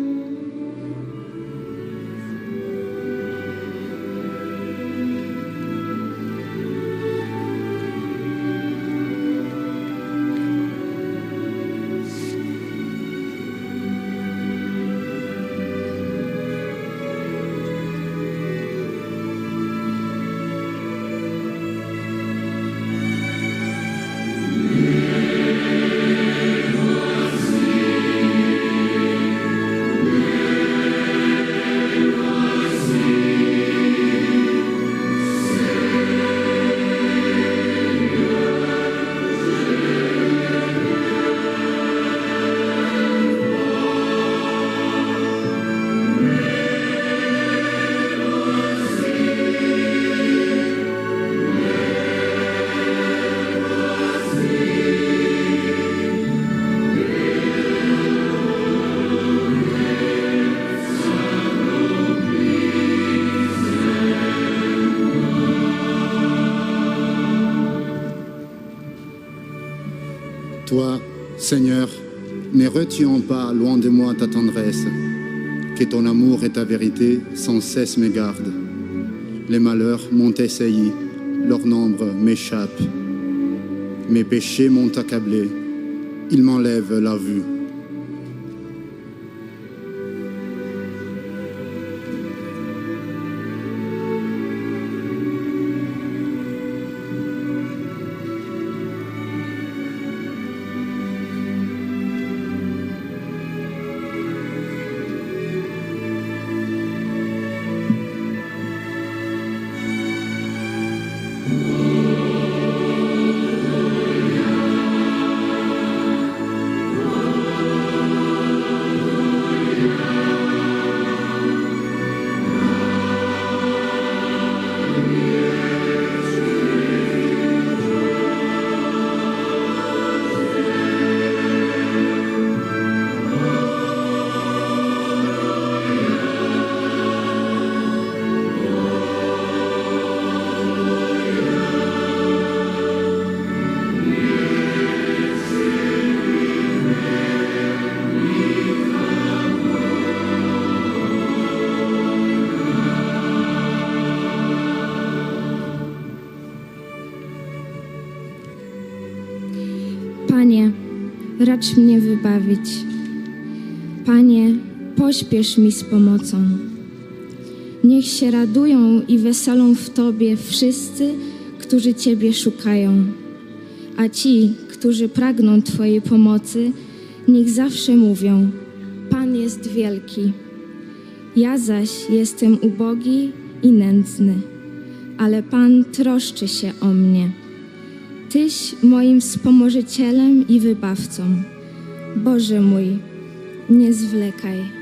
Toi, Seigneur, ne retiens pas loin de moi ta tendresse, que ton amour et ta vérité sans cesse me gardent. Les malheurs m'ont assailli, leur nombre m'échappe. Mes péchés m'ont accablé, ils m'enlèvent la vue. Panie, racz mnie wybawić. Panie, pośpiesz mi z pomocą. Niech się radują i weselą w Tobie wszyscy, którzy Ciebie szukają. A ci, którzy pragną Twojej pomocy, niech zawsze mówią: Pan jest wielki. Ja zaś jestem ubogi i nędzny, ale Pan troszczy się o mnie. Tyś moim wspomożycielem i wybawcą. Boże mój, nie zwlekaj.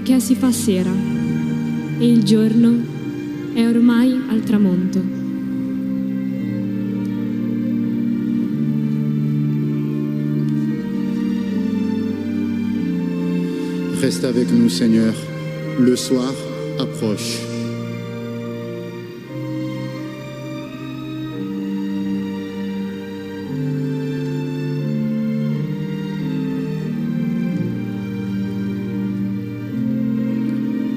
perché si fa sera e il giorno è ormai al tramonto. Reste avec nous, Seigneur. Le soir approche.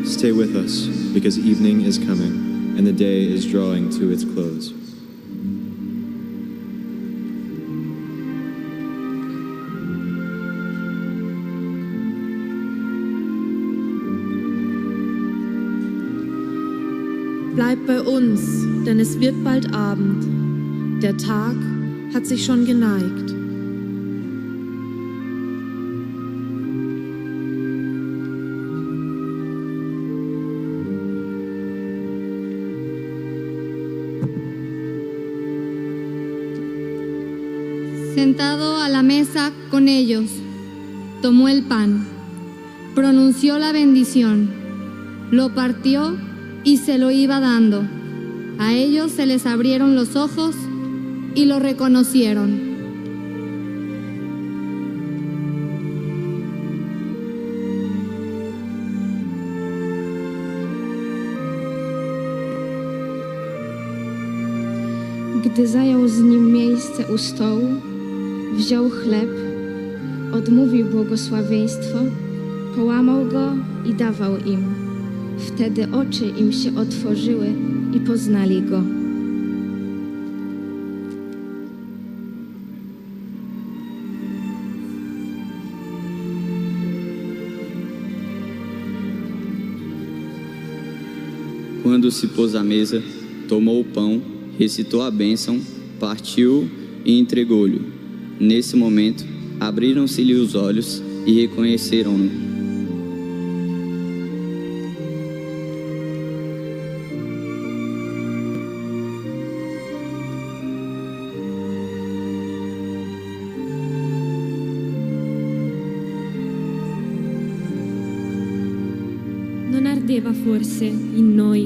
Stay with us, because evening is coming, and the day is drawing to its close. Bleib bei uns, denn es wird bald Abend. Der Tag hat sich schon geneigt. Sentado a la mesa con ellos, tomó el pan, pronunció la bendición, lo partió y se lo iba dando. A ellos se les abrieron los ojos y lo reconocieron. Gdy zajął z nim miejsce u stołu, wziął chleb, odmówił błogosławieństwo, połamał go i dawał im. Wtedy oczy im się otworzyły i poznali go. Quando se pôs à mesa, tomou o pão, recitou a bênção, partiu e entregou-lhe. Nesse momento, abriram-se-lhe os olhos e reconheceram-no. Non ardeva forse in noi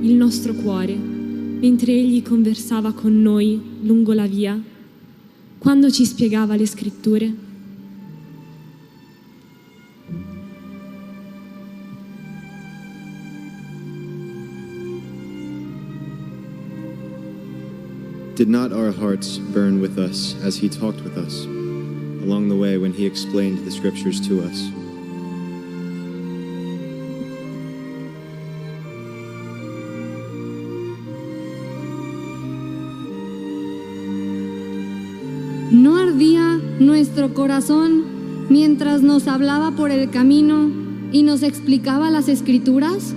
il nostro cuore, mentre egli conversava con noi lungo la via, quando ci spiegava le scritture? Did not our hearts burn with us as he talked with us along the way when he explained the scriptures to us? ¿No ardía nuestro corazón mientras nos hablaba por el camino y nos explicaba las Escrituras?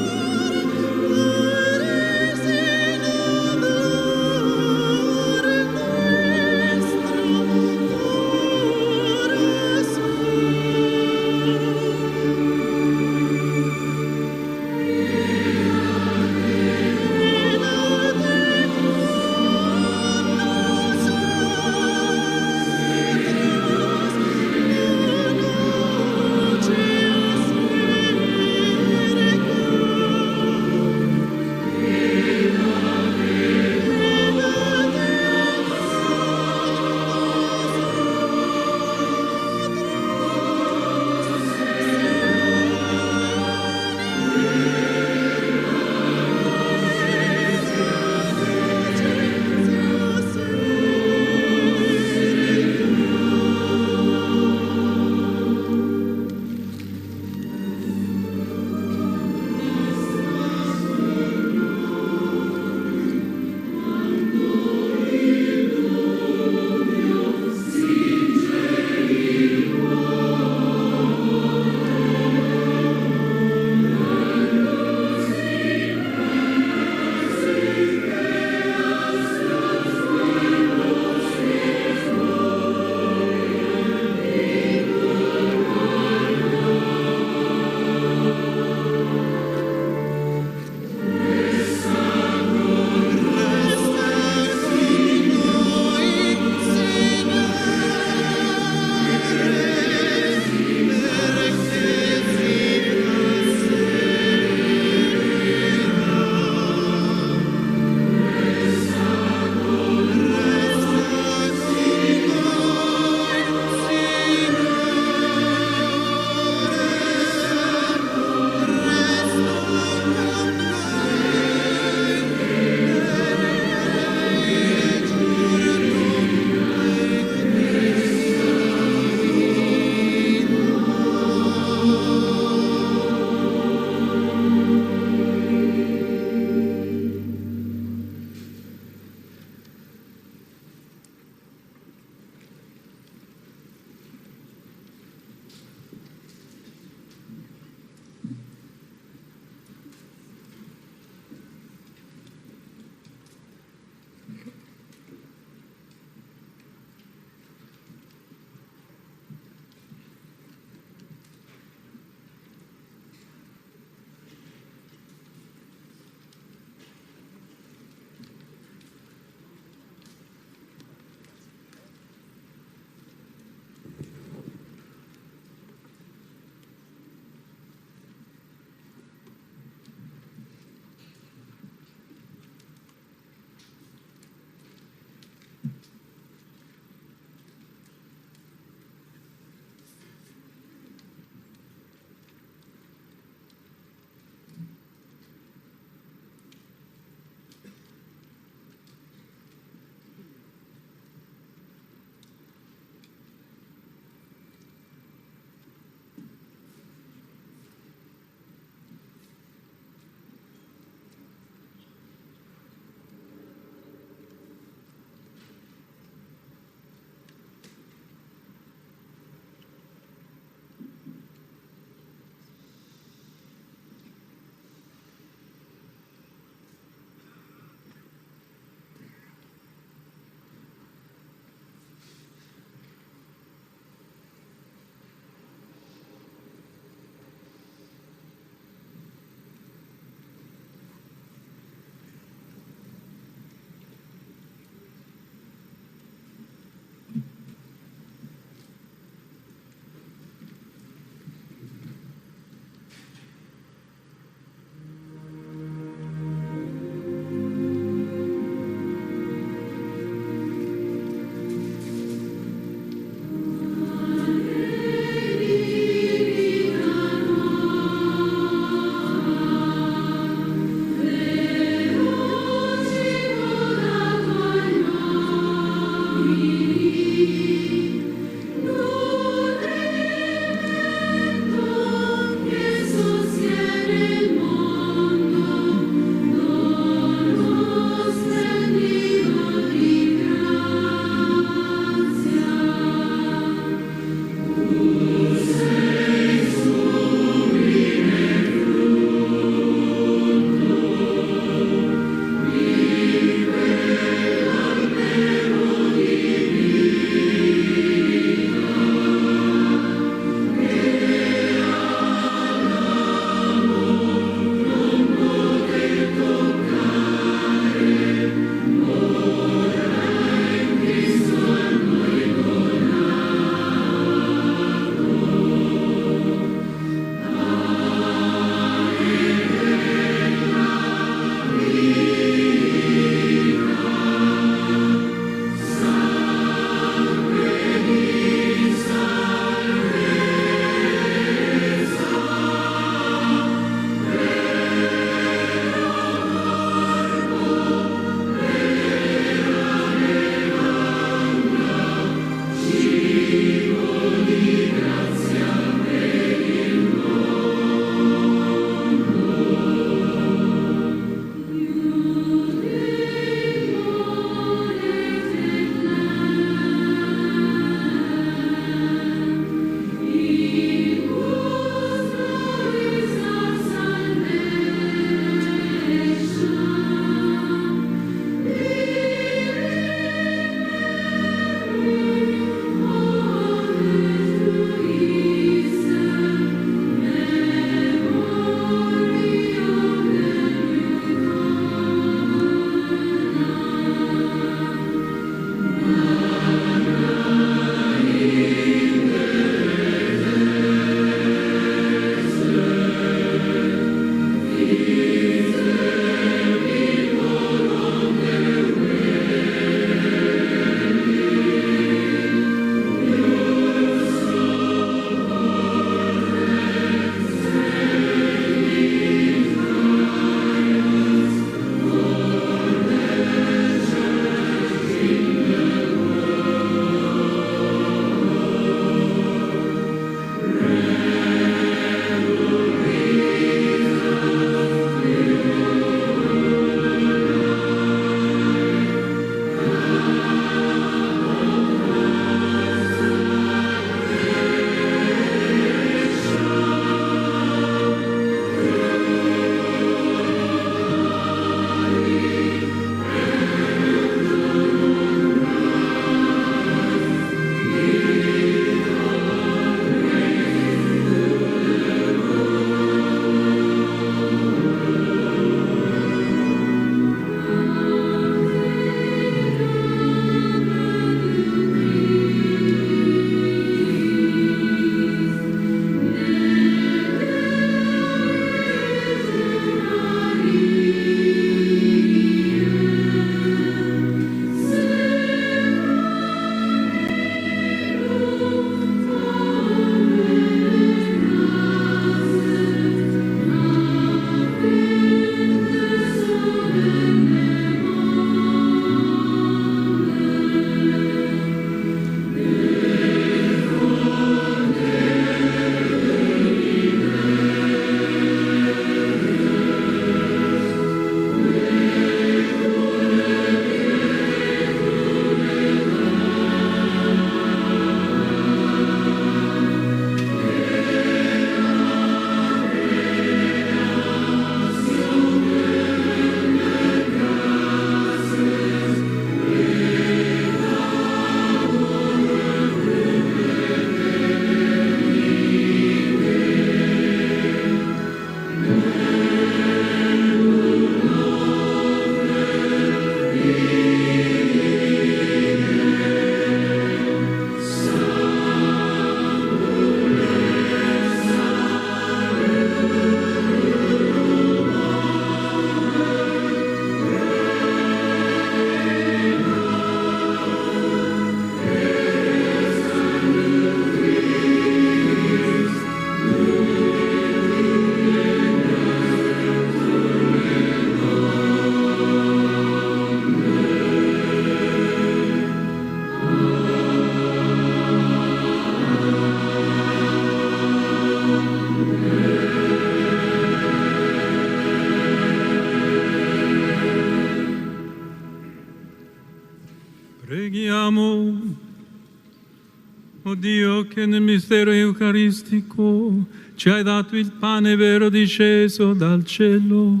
O Dio, che nel mistero eucaristico ci hai dato il pane vero disceso dal cielo,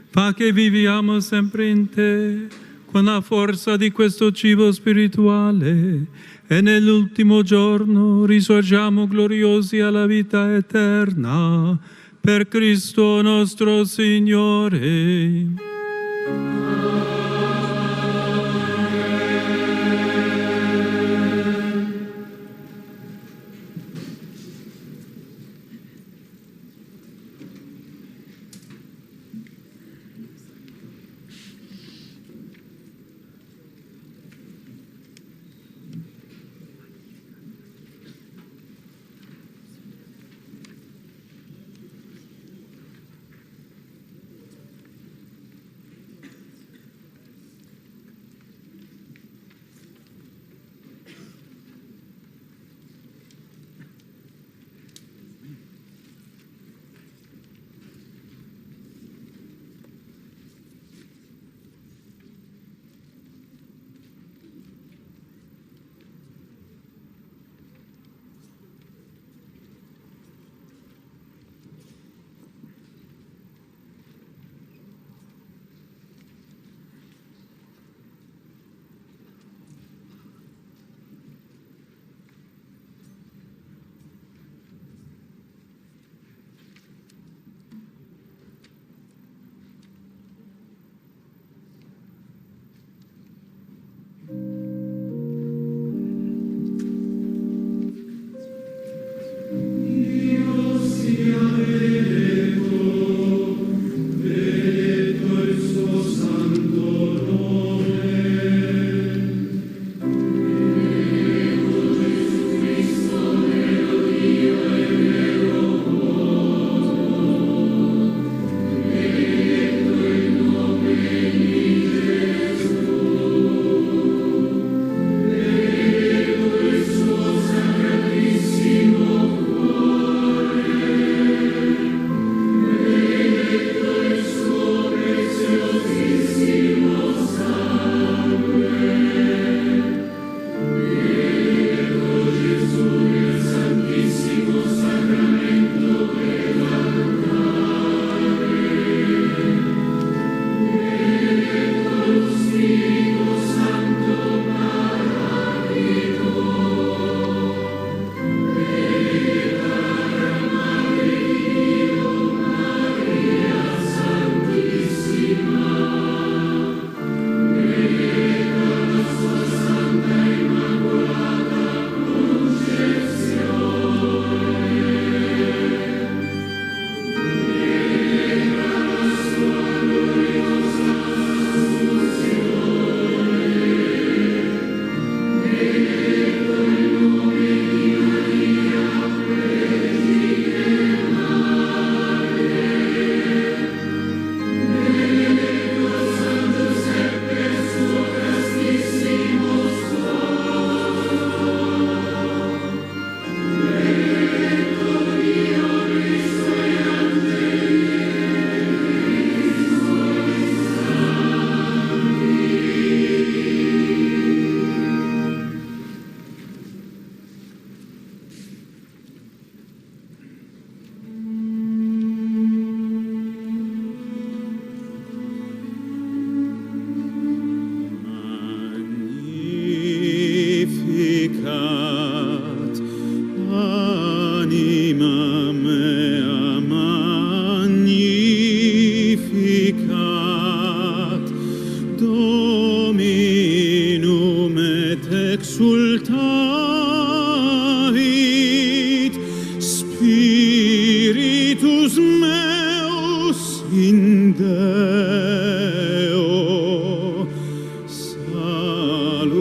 fa che viviamo sempre in te, con la forza di questo cibo spirituale, e nell'ultimo giorno risorgiamo gloriosi alla vita eterna, per Cristo nostro Signore. exultavit spiritus meus in Deo salutari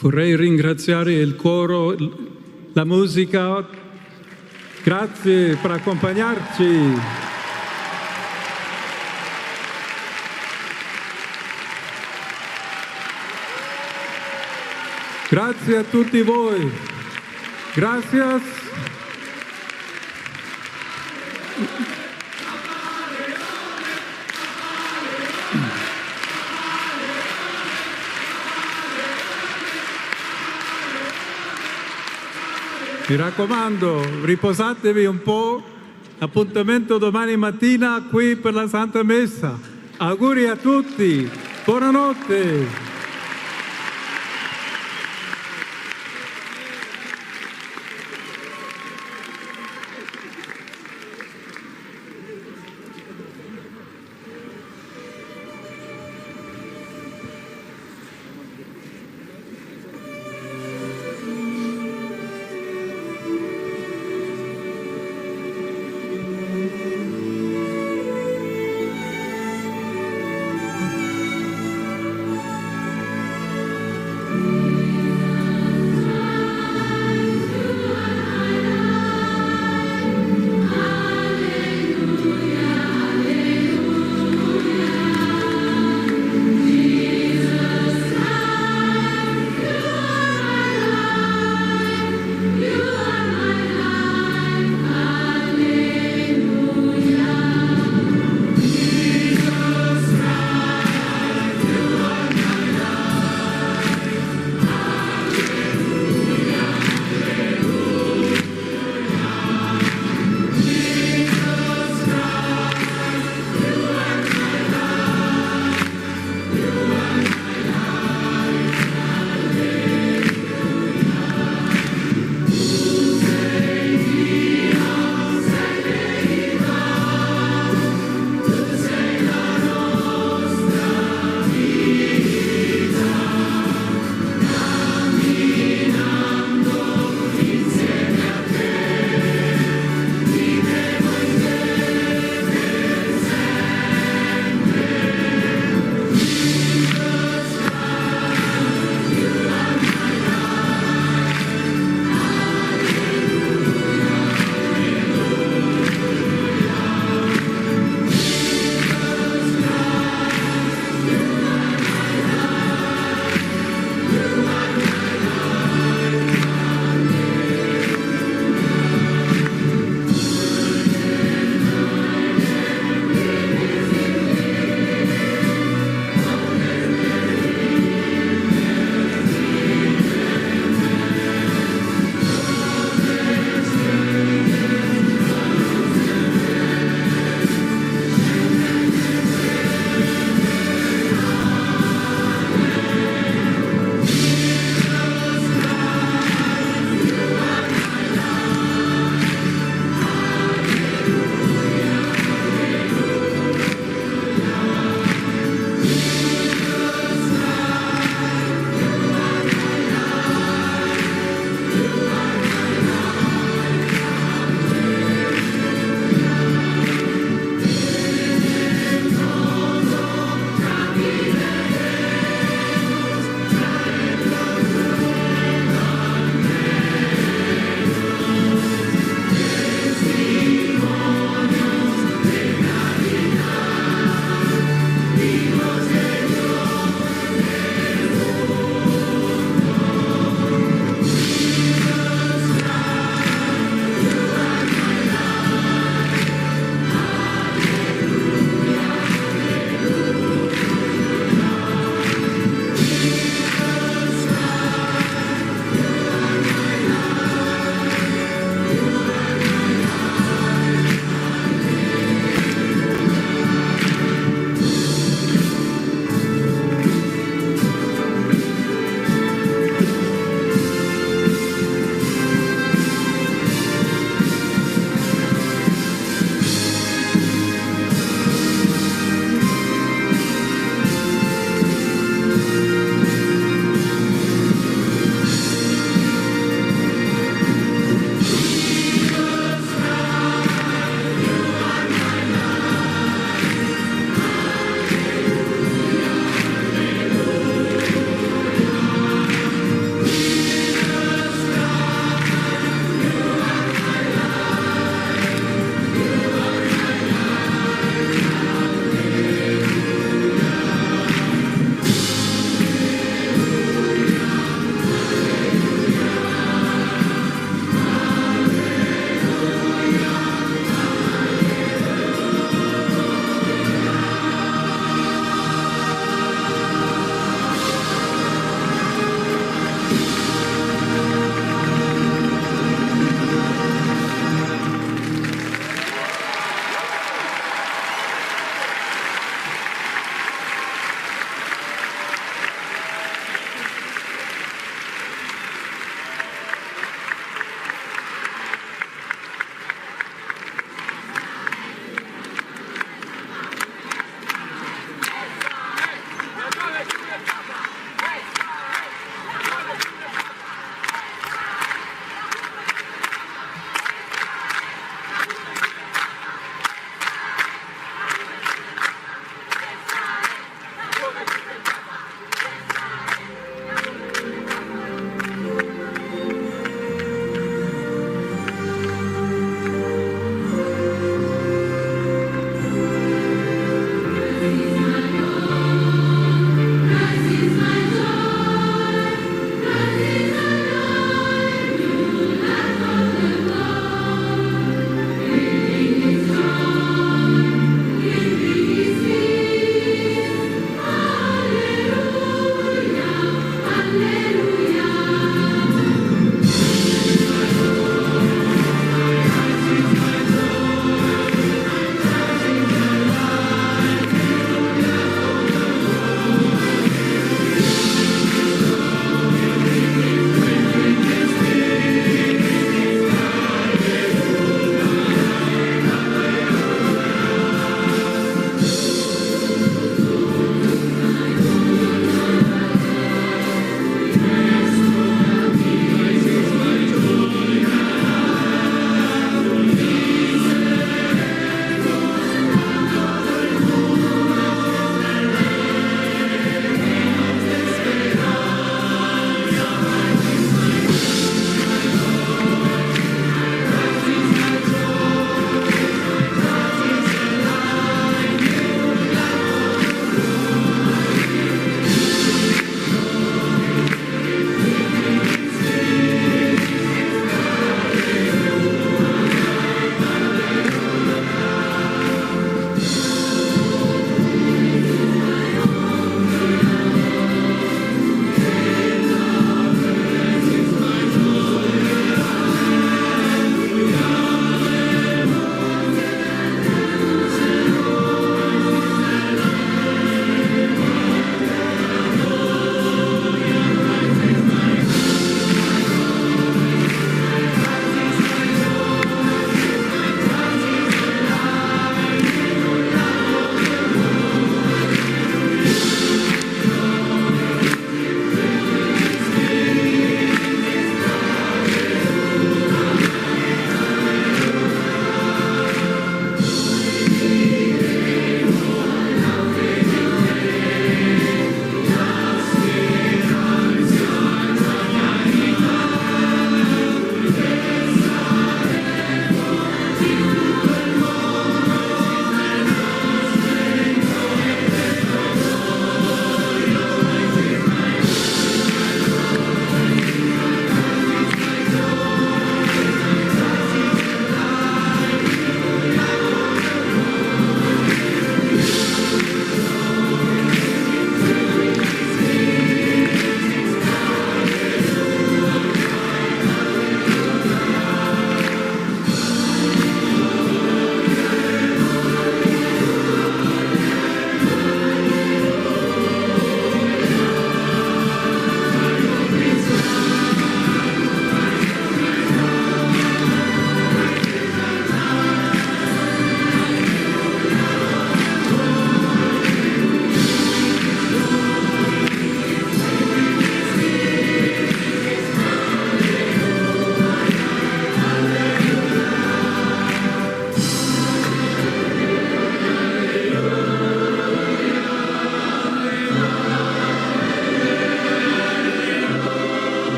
Vorrei ringraziare il coro, la musica. Grazie per accompagnarci. Grazie a tutti voi. Gracias. Mi raccomando, riposatevi un po'. Appuntamento domani mattina qui per la Santa Messa. Auguri a tutti. Buonanotte.